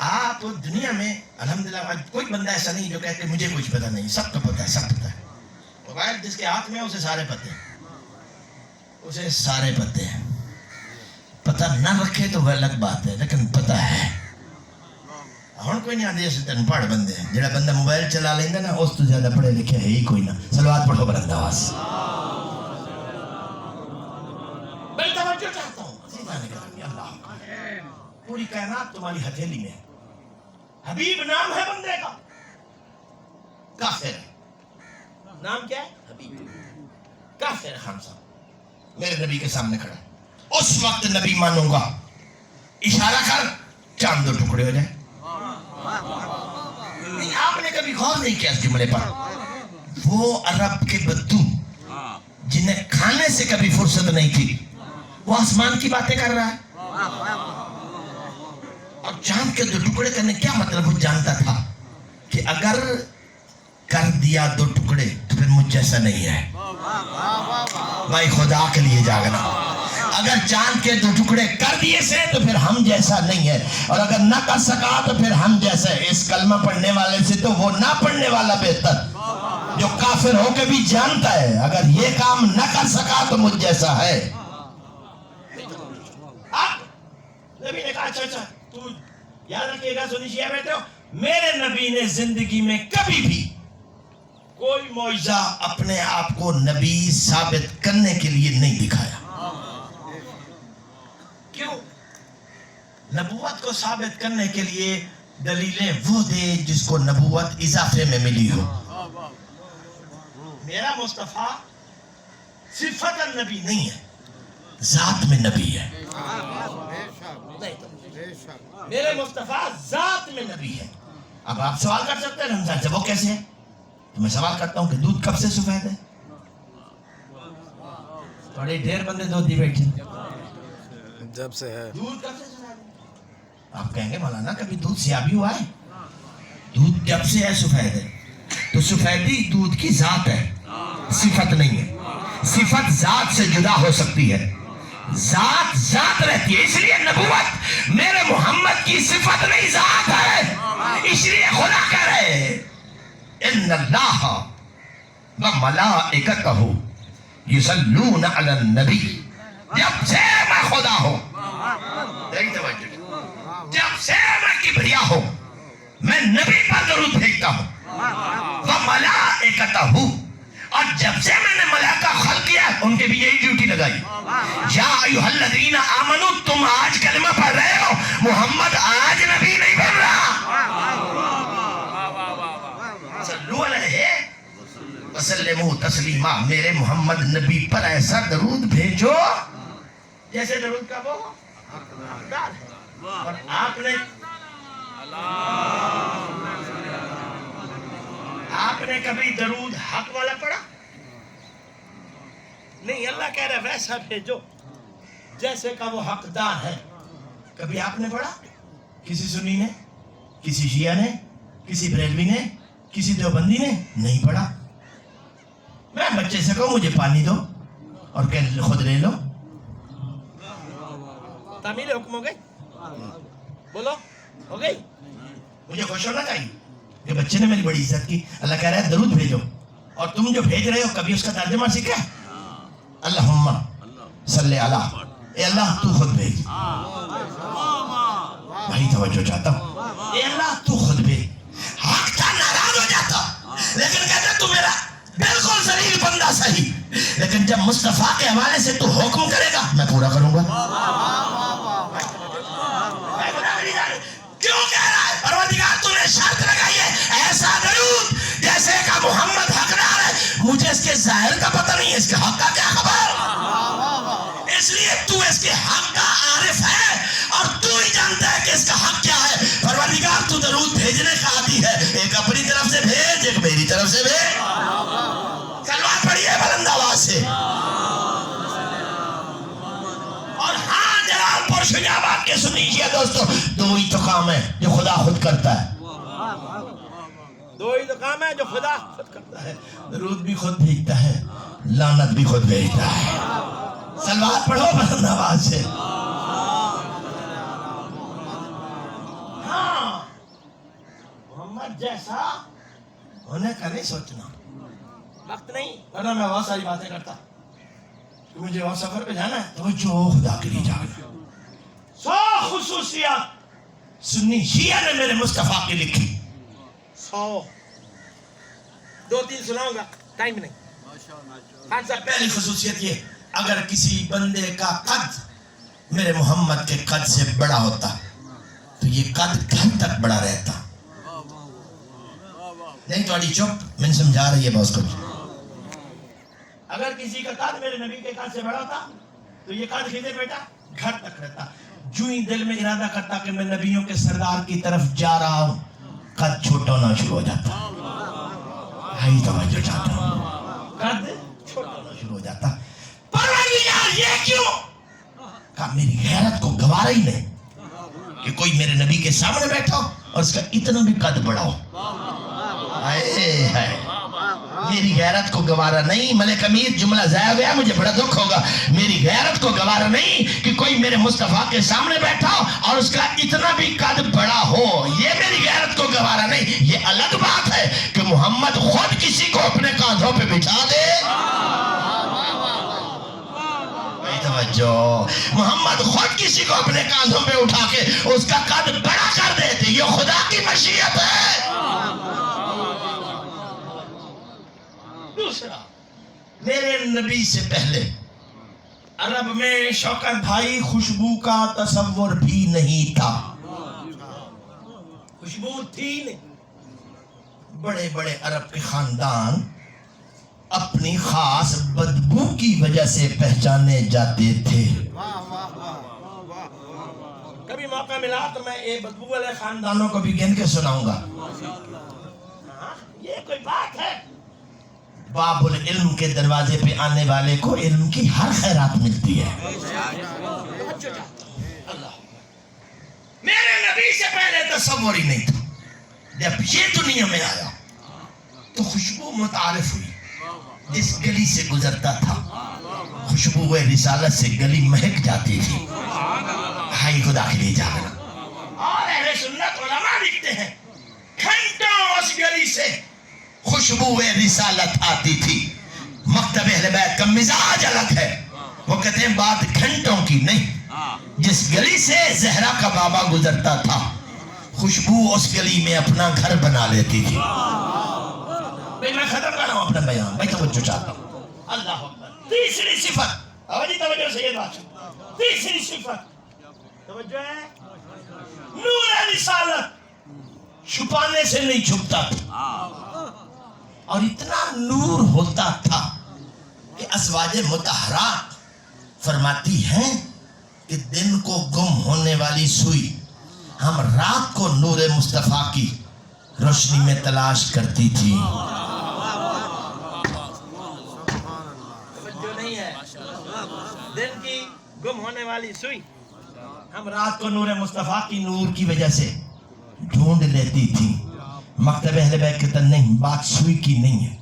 آپ دنیا میں الحمدللہ کوئی بندہ ایسا نہیں جو کہتے مجھے کچھ پتا نہیں, سب کو پتا ہے, سب پتا ہے. موبائل جس کے ہاتھ میں اسے سارے پتے ہیں, اسے سارے پتے ہیں. پتہ نہ رکھے تو وہ الگ بات ہے, لیکن پتہ ہے. ہن کوئی نہیں آدھے سے تن پڑھ بندے ہیں, جڑا بندہ موبائل چلا لیندے نا اس تو زیادہ پڑھے لکھے ہے ہی کوئی نہ. صلوات پڑھو بلند آواز سے. بڑی توجہ چاہتا ہوں, اللہ پوری کائنات تمہاری ہتھیلی میں ہے. حبیب نام ہے بندے کا, کافر ہے. نام کیا ہے؟ حبیب. کافر خان صاحب میرے نبی کے سامنے کھڑا, اس وقت نبی مانوں گا, اشارہ کر چاند دو ٹکڑے ہو جائیں. نہیں, آپ نے کبھی غور نہیں کیا اس جملے پر. وہ عرب کے بدو جنہیں کھانے سے کبھی فرصت نہیں تھی, وہ آسمان کی باتیں کر رہا ہے. اور چاند کے دو ٹکڑے کرنے کیا مطلب, وہ جانتا تھا کہ اگر کر دیا دو ٹکڑے تو پھر مجھ جیسا نہیں ہے. بھائی خدا کے لیے جاگنا, اگر چاند کے دو ٹکڑے کر دیے سے تو پھر ہم جیسا نہیں ہے, اور اگر نہ کر سکا تو پھر ہم جیسا ہے. اس کلمہ پڑھنے والے سے تو وہ نہ پڑھنے والا بہتر, جو کافر ہو کے بھی جانتا ہے اگر یہ کام نہ کر سکا تو مجھ جیسا ہے. نبی نے کہا اچھا اچھا تو یاد رکھیے گا, سنی شیعہ بیٹھے ہو, میرے نبی نے زندگی میں کبھی بھی کوئی معجزہ اپنے آپ کو نبی ثابت کرنے کے لیے نہیں دکھایا. کیوں؟ نبوت کو ثابت کرنے کے لیے دلیلیں وہ دے جس کو نبوت اضافے میں ملی ہو. میرا مصطفیٰ صفت النبی نہیں ہے, ذات میں نبی ہے. میرے مصطفیٰ ذات میں نبی ہے. اب آپ سوال کر سکتے ہیں رمضان سے, وہ کیسے ہے؟ تو میں سوال کرتا ہوں کہ دودھ کب سے سفید ہے؟ بڑے ڈھیر بندے دودھ دی بیٹھے, جب سے ہے. دودھ کب سے سفید ہے؟ آپ کہیں گے مولانا کبھی دودھ سیاہ بھی ہوا ہے؟ دودھ جب سے ہے سفید ہے. تو سفیدی دودھ کی ذات ہے, صفت نہیں ہے. صفت ذات سے جدا ہو سکتی ہے, ذات ذات رہتی ہے. اس لیے نبوت میرے محمد کی صفت نہیں, ذات ہے. اس لیے خدا کہہ رہے ہیں ان اللہ وملائکتہ یصلون علی النبی. جب سے میں خدا ہوں, جب سے میں کبریا ہوں, میں نبی پر درود بھیجتا ہوں. وملائکتہ, اور جب سے میں نے ملائکہ خلق کیا ان کے بھی یہی ڈیوٹی لگائی. یا ایھا الذین آمنو, تم آج کلمہ پڑھ رہے ہو, محمد آج نبی نہیں بن رہا. صلو علیہ وسلموا تسلیما, میرے محمد نبی پر ایسا درود بھیجو جیسے درود کا وہ حقدار ہے. اور آپ نے کبھی درود حق والا پڑھا نہیں؟ اللہ کہہ رہا ہے ویسا بھیجو جیسے کا وہ حقدار ہے. کبھی آپ نے پڑھا؟ کسی سنی نے, کسی شیعہ نے, کسی بریلوی نے, کسی دیوبندی نے نہیں پڑھا. میں بچے سے کہوں مجھے پانی دو اور کہ خود لے لو, تعمیل حکم ہو گئی؟ بولو ہو گئی؟ مجھے خوش ہونا چاہیے کہ بچے نے میری بڑی عزت کی. اللہ کہہ رہا ہے درود بھیجو, اور تم جو بھیج رہے ہو کبھی اس کا ترجمہ سیکھا؟ اللہم صلی علی, اے اللہ تو خود بھیج. بھائی توجہ چاہتا ہوں, اے اللہ تو خود بھیج. حق تھا ناراض ہو جاتا, لیکن کہتا تو میرا بالکل ذلیل بندہ صحیح, لیکن جب مصطفیٰ کے حوالے سے تو حکم کرے گا میں پورا کروں گا. کیوں کہہ رہا ہے پروردگار تو نے شرط لگائی ہے ایسا درود جیسے کا محمد حقدار ہے. مجھے اس کے ظاہر کا پتہ نہیں ہے, اس کے حق کا کیا خبر, اس لیے تو اس کے حق کا عارف ہے اور کہ اس کا حق کیا ہے؟ پروردگار تو درود بھیجنے کا عادی ہے، ایک اپنی طرف سے بھیج، ایک میری طرف سے بھیج۔ سلوات پڑھیے بلند آواز سے۔ اور ہاں جلال پور شجاع آباد کے سنیجیے دوستو، دو ہی تو کام ہے جو خدا خود کرتا ہے، دو ہی تو کام ہے جو خدا خود کرتا ہے، درود بھی خود بھیجتا ہے، لعنت بھی خود بھیجتا ہے۔ سلوات پڑھو بلند آواز سے۔ ہاں محمد جیسا ہونے کا نہیں سوچنا، وقت نہیں، ورنہ میں بہت ساری باتیں کرتا کہ مجھے اور سفر پہ جانا ہے تو جو خدا کے لیے جانا۔ 100 خصوصیات سنی شیعہ نے میرے مصطفیٰ کی لکھی، 100 دو تین سناؤں گا، ٹائم نہیں۔ خان صاحب پہلی خصوصیت یہ، اگر کسی بندے کا قد میرے محمد کے قد سے بڑا ہوتا تو یہ قد گھر تک بڑا رہتا۔ نہیں تو اڑی چپ، میں سمجھا رہی ہے بہت کچھ۔ اگر کسی کا قد میرے نبی کے قد سے بڑا ہوتا تو یہ قد کھیلے بیٹا گھر تک رہتا۔ جو ہی دل میں ارادہ کرتا کہ میں نبیوں کے سردار کی طرف جا رہا ہوں، قد چھوٹا ہونا شروع ہو جاتا۔ ہائی توجہ چاہتا ہوں، قد چھوٹا ہونا شروع ہو جاتا۔ پروردگار یہ کیوں؟ کہا میری غیرت کو گوارا ہی نہیں کہ کوئی میرے نبی کے سامنے بیٹھا ہو اور اس کا اتنا بھی قد بڑا ہو۔ میری غیرت کو گوارا نہیں، ملک امیر جملہ ضائع گیا، مجھے بڑا دکھ ہوگا۔ میری غیرت کو گوارا نہیں کہ کوئی میرے مصطفیٰ کے سامنے بیٹھا ہو اور اس کا اتنا بھی قد بڑا ہو، یہ میری غیرت کو گوارا نہیں۔ یہ الگ بات ہے کہ محمد خود کسی کو اپنے کاندھوں پہ بٹھا دے۔ توجہ، محمد خود کسی کو اپنے کاندھوں پہ اٹھا کے اس کا قد بڑا کر دیتے، یہ خدا کی مشیت ہے۔ دوسرا، میرے نبی سے پہلے عرب میں شوکت بھائی خوشبو کا تصور بھی نہیں تھا۔ خوشبو تھی نہیں۔ بڑے بڑے عرب کے خاندان اپنی خاص بدبو کی وجہ سے پہچانے جاتے تھے۔ کبھی موقع ملا تو میں ایک بدبو والے خاندانوں کو بھی گن کے سناؤں گا۔ یہ کوئی بات ہے؟ باب العلم کے دروازے پہ آنے والے کو علم کی ہر خیرات ملتی ہے۔ میرے نبی سے پہلے تصور ہی نہیں تھا۔ جب یہ دنیا میں آیا تو خوشبو متعارف ہوئی، جس گلی سے گزرتا تھا خوشبو رسالت سے گلی مہک جاتی تھی۔ ہائی خدا کے لیے جانا۔ اور اہل سنت علماء لکھتے ہیں گھنٹوں اس گلی سے خوشبو رسالت آتی تھی۔ مکتب اہل بیت کا مزاج الگ ہے، وہ کہتے ہیں بات گھنٹوں کی نہیں، جس گلی سے زہرا کا بابا گزرتا تھا خوشبو اس گلی میں اپنا گھر بنا لیتی تھی۔ میں ختم کر رہا ہوں اپنا بیان، میں توجہ چاہتا ہوں۔ اللہ اکبر۔ تیسری صفت، آوازی توجہ سے یہ بات، تیسری صفت توجہ ہے، نور رسالت چھپانے سے نہیں چھپتا تھا، اور اتنا نور ہوتا تھا کہ ازواج مطہرات فرماتی ہیں کہ دن کو گم ہونے والی سوئی ہم رات کو نور مصطفیٰ کی روشنی میں تلاش کرتی تھی۔ توجہ نہیں ہے، دن کی گم ہونے والی سوئی ہم رات کو نور مصطفیٰ کی نور کی وجہ سے ڈھونڈ لیتی تھی۔ مکتب اہل بیت کہتا نہیں، بات سوئی کی نہیں ہے۔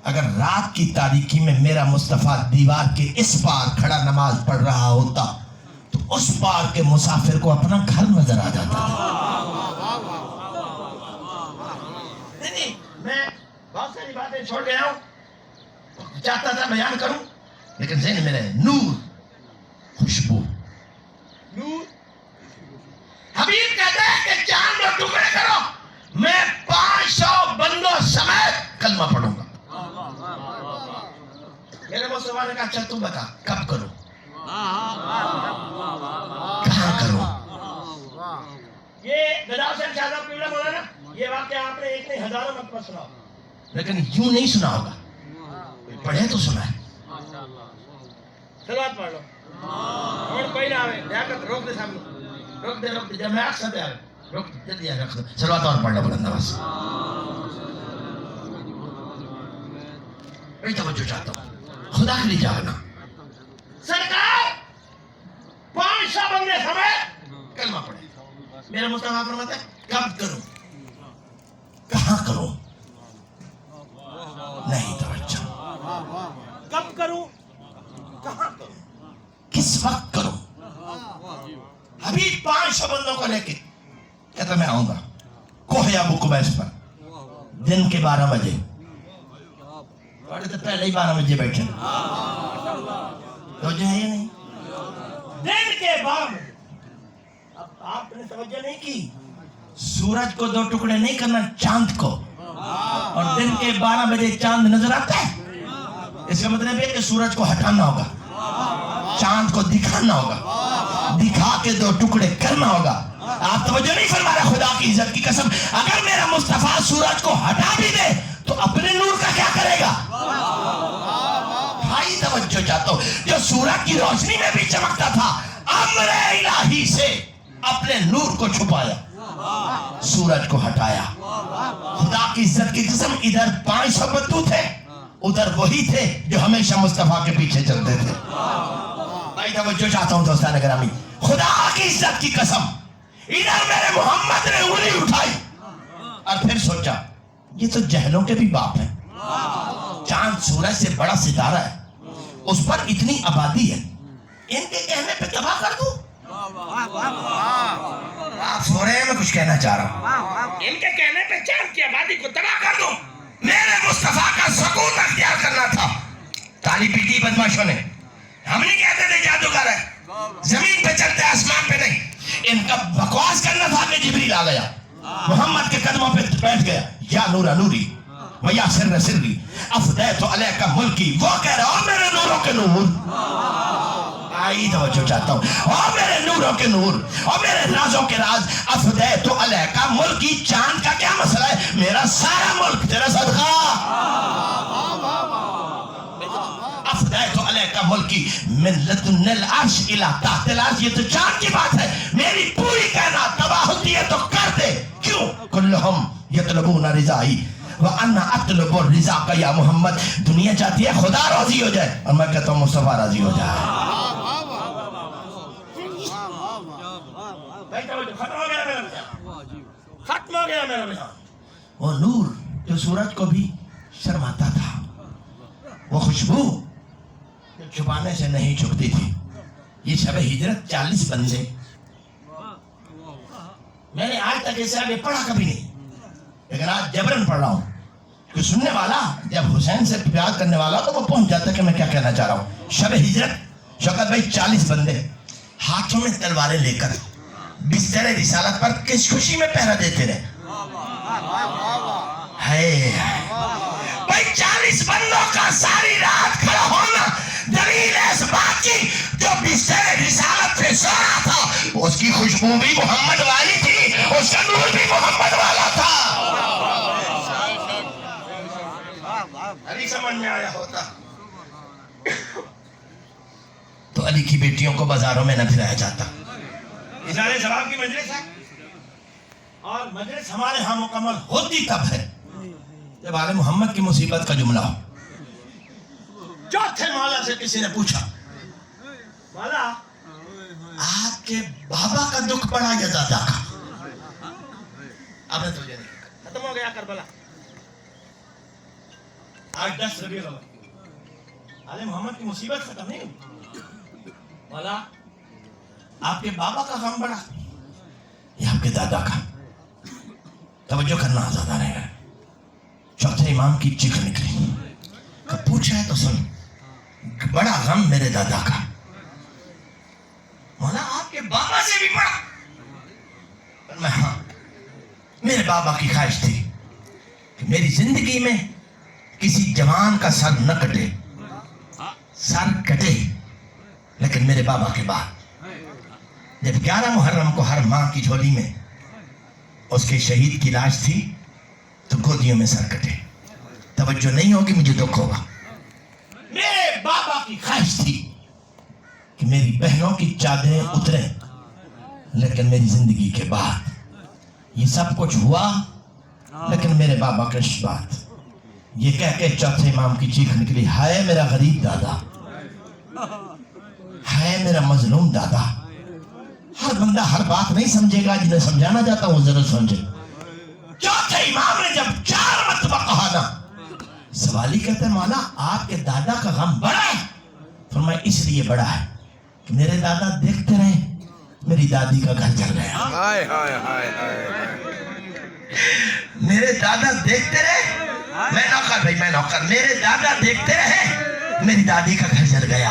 اگر رات کی تاریکی میں میرا مصطفیٰ دیوار کے اس پار کھڑا نماز پڑھ رہا ہوتا تو اس پار کے مسافر کو اپنا گھر نظر آ جاتا تھا۔ نہیں، میں بہت ساری باتیں چھوڑ گیا ہوں، چاہتا تھا بیان کروں، لیکن ذہن میں رہے نور، خوشبو، نور۔ حبیب کہتا ہے کہ چاند اور ٹکڑے کرو، میں 500 بندوں سمیت کلمہ پڑھوں گا۔ میرے مصطفیٰ نے کہا اچھا تو بتا کب کرو، کہاں کرو؟ یہ گدا حسین شاہ صاحب قبلہ مولانا، یہ واقعہ آپ نے ایک نہیں ہزاروں مرتبہ سنا، لیکن یوں نہیں سنا ہوگا، کوئی پڑھے تو سنا ہے۔ سلوات پڑھ لو اور کوئی نہ آوے لیاقت روک دے سامنے۔ رک دے جب میں اکثر دے رک جلدی رکھ دو صلوات اور پڑھ لو بلند آواز میں توجہ چاہتا ہوں خدا کے لیے جاگنا سرکار 500 بندے سمیت کلمہ پڑھے میرا مصطفیٰ فرماتا ہے کب کروں کہاں کروں نہیں توجہ کب کروں کہاں کروں کس وقت کروں ابھی 500 بندوں کو لے کے کہتا میں آؤں گا کوہ ابو قبیس پر دن کے 12 بجے بڑے تو پہلے ہی 12 بجے بیٹھے تو جو ہے نہیں دن کے 12 بجے اب آپ نے توجہ نہیں کی سورج کو 2 ٹکڑے نہیں کرنا چاند کو اور دن کے 12 بجے چاند نظر آتا ہے اس کا مطلب ہے کہ سورج کو ہٹانا ہوگا چاند کو دکھانا ہوگا دکھا کے 2 ٹکڑے کرنا ہوگا آپ توجہ نہیں فرما رہے خدا کی عزت کی قسم اگر میرا مصطفیٰ سورج کو ہٹا بھی دے تو اپنے نور کا کیا کرے گا بھائی توجہ چاہتا ہوں جو سورج کی روشنی میں بھی چمکتا تھا امر الہی سے اپنے نور کو چھپایا سورج کو ہٹایا خدا کی عزت کی قسم ادھر 500 بدو تھے ادھر وہی تھے جو ہمیشہ مصطفیٰ کے پیچھے چلتے تھے بھائی توجہ چاہتا ہوں دوستان گرامی خدا کی عزت کی قسم ادھر میرے محمد نے انگلی اٹھائی اور پھر سوچا یہ تو جہلوں کے بھی باپ ہیں چاند سورج سے بڑا ستارہ ہے اس پر اتنی آبادی ہے ان کے کہنے پہ تباہ کر دوں آپ سو رہے ہیں میں کچھ کہنا چاہ رہا ہوں ان کے کہنے پہ چاند کی آبادی کو تباہ کر دوں میرے مصطفیٰ کا سکون اختیار کرنا تھا تالی پیٹی بدماشوں نے ہم نہیں کہتے تھے جادوگر ہے زمین پہ چلتے آسمان پہ نہیں ان کا بکواس کرنا تھا کہ جبریل آ گیا محمد کے قدموں پہ بیٹھ گیا یا نورا نوری و یا سر سری افدیت علیکہ ملکی وہ کہہ رہا ہوں میرے نوروں کے نور آئی توجہ چاہتا ہوں اور میرے نوروں کے نور اور میرے رازوں کے راز افدیت علیکہ ملکی چاند کا کیا مسئلہ ہے میرا سارا ملک تیرا صدقہ افدیت علیکہ ملکی من لدن العرش الى تحت العرش یہ تو چاند کی بات ہے میری پوری کائنات تباہ ہوتی ہے تو کر دے کیوں کلہم یطلبون رضائی وَأَنَّا أَطْلُبُ الرِّزَاقَ یا محمد دنیا چاہتی ہے خدا راضی ہو جائے اور میں کہتا ہوں مصطفیٰ راضی ہو جائے ختم ہو گیا میرا بیان وہ نور جو سورج کو بھی شرماتا تھا وہ خوشبو جو چھپانے سے نہیں چھپتی تھی یہ شب ہجرت 40 بندے میں نے آج تک اسے آگے پڑھا کبھی نہیں لیکن آج جبرن پڑھ رہا ہوں کہ سننے والا جب حسین سے پیار کرنے والا تو وہ پہنچ جاتا ہے کہ میں کیا کہنا چاہ رہا ہوں شب ہجرت شوکت بھائی 40 بندے ہاتھوں میں تلواریں لے کر بستر رسالت پر کس خوشی میں پہرا دیتے رہے بھائی 40 بندوں کا ساری رات کھڑا ہونا دلیل اس بات کی جو بستر رسالت پہ سو رہا تھا اس کی خوشبو بھی محمد والی تھی اس کا نور بھی محمد والا تھا علی سمجھ میں آیا ہوتا تو علی کی بیٹیوں کو بازاروں میں نہ پھرایا جاتا اظہار ثواب کی مجلس ہے اور مجلس ہمارے ہاں مکمل ہوتی تب ہے جب آل محمد کی مصیبت کا جملہ ہو چوتھے مولا سے کسی نے پوچھا مولا آپ کے بابا کا دکھ پڑا یا دادا کا آپ نے تو یہ نہیں ختم ہو گیا کربلا آج 10 ربیع الاول آل محمد کی مصیبت ختم نہیں ہوئی مولا آپ کے بابا کا غم بڑا یا آپ کے دادا کا توجہ کرنا آزادہ رہے گا چوتھے امام کی چیخ نکلی کہ پوچھا ہے تو سن بڑا غم میرے دادا کا مولا آپ کے بابا سے بھی بڑا میں ہاں میرے بابا کی خواہش تھی کہ میری زندگی میں کسی جوان کا سر نہ کٹے سر کٹے لیکن میرے بابا کے بعد جب 11 محرم کو ہر ماں کی جھولی میں اس کے شہید کی لاش تھی تو گودیوں میں سر کٹے توجہ نہیں ہوگی مجھے دکھ ہوگا میرے بابا کی خواہش تھی کہ میری بہنوں کی چادریں اتریں لیکن میری زندگی کے بعد یہ سب کچھ ہوا، لیکن میرے بابا کا بات یہ کہہ کے چوتھے امام کی چیخ نکلی، ہائے میرا غریب دادا، ہائے میرا مظلوم دادا۔ ہر بندہ ہر بات نہیں سمجھے گا، جنہیں سمجھانا چاہتا ہوں ضرور سمجھے۔ چوتھے امام نے جب 4 مرتبہ کہا نا، سوالی کہتے ہیں مولا آپ کے دادا کا غم بڑا ہے؟ فرمایا اس لیے بڑا ہے کہ میرے دادا دیکھتے رہے میری دادی کا گھر جل گیا، ہائے ہائے ہائے ہائے، میرے دادا دیکھتے رہے، میں نوکر بھائی میں نوکر، میرے دادا دیکھتے رہے میری دادی کا گھر جل گیا،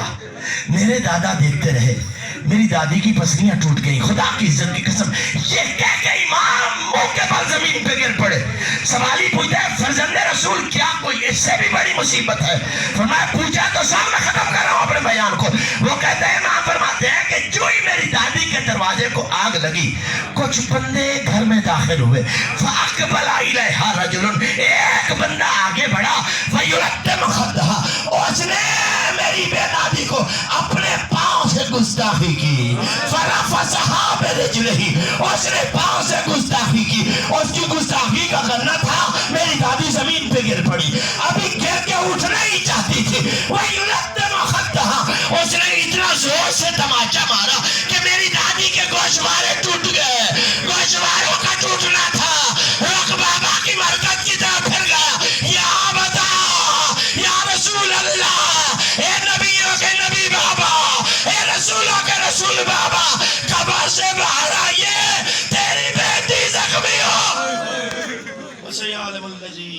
میرے دادا دیکھتے رہے میری دادی کی پسلیاں ٹوٹ گئی، خدا کی عزت کی قسم۔ یہ کہہ کے امام منہ کے بل زمین پہ گر پڑے۔ سوالی پوچھتا ہے فرزند رسول کیا کوئی اس سے بھی بڑی مصیبت ہے؟ فرمایا پوچھا تو سامنے ختم کر رہا ہوں اپنے بیان کو۔ وہ کہتے ہیں امام فرماتے ہیں کہ جو ہی میری دادی کے دروازے کو آگ لگی، کچھ بندے گھر میں داخل ہوئے، فاقبل الیہا رجل، ایک بندہ آگے بڑھا، فیلتم خدہا، اس نے میری بے دادی کو اپنے پاؤں سے گستاخی کی، فرفسہا برجلہ، اس نے پاؤں سے گستاخی کی، اس کی گستاخی کا کرنا تھا، میری دادی زمین پہ گر پڑی، ابھی گر کے اٹھنا ہی چاہتی تھی، وَيُلَتِّمُ خَدَّهَا، اس نے اتنا زور سے تماچا مارا کہ میری دادی کے گوشوارے ٹوٹ گئے، گوشواروں کا ٹوٹنا تھا، رخ بابا کی مرکز کی طرف پھر گیا، یا بتا یا رسول اللہ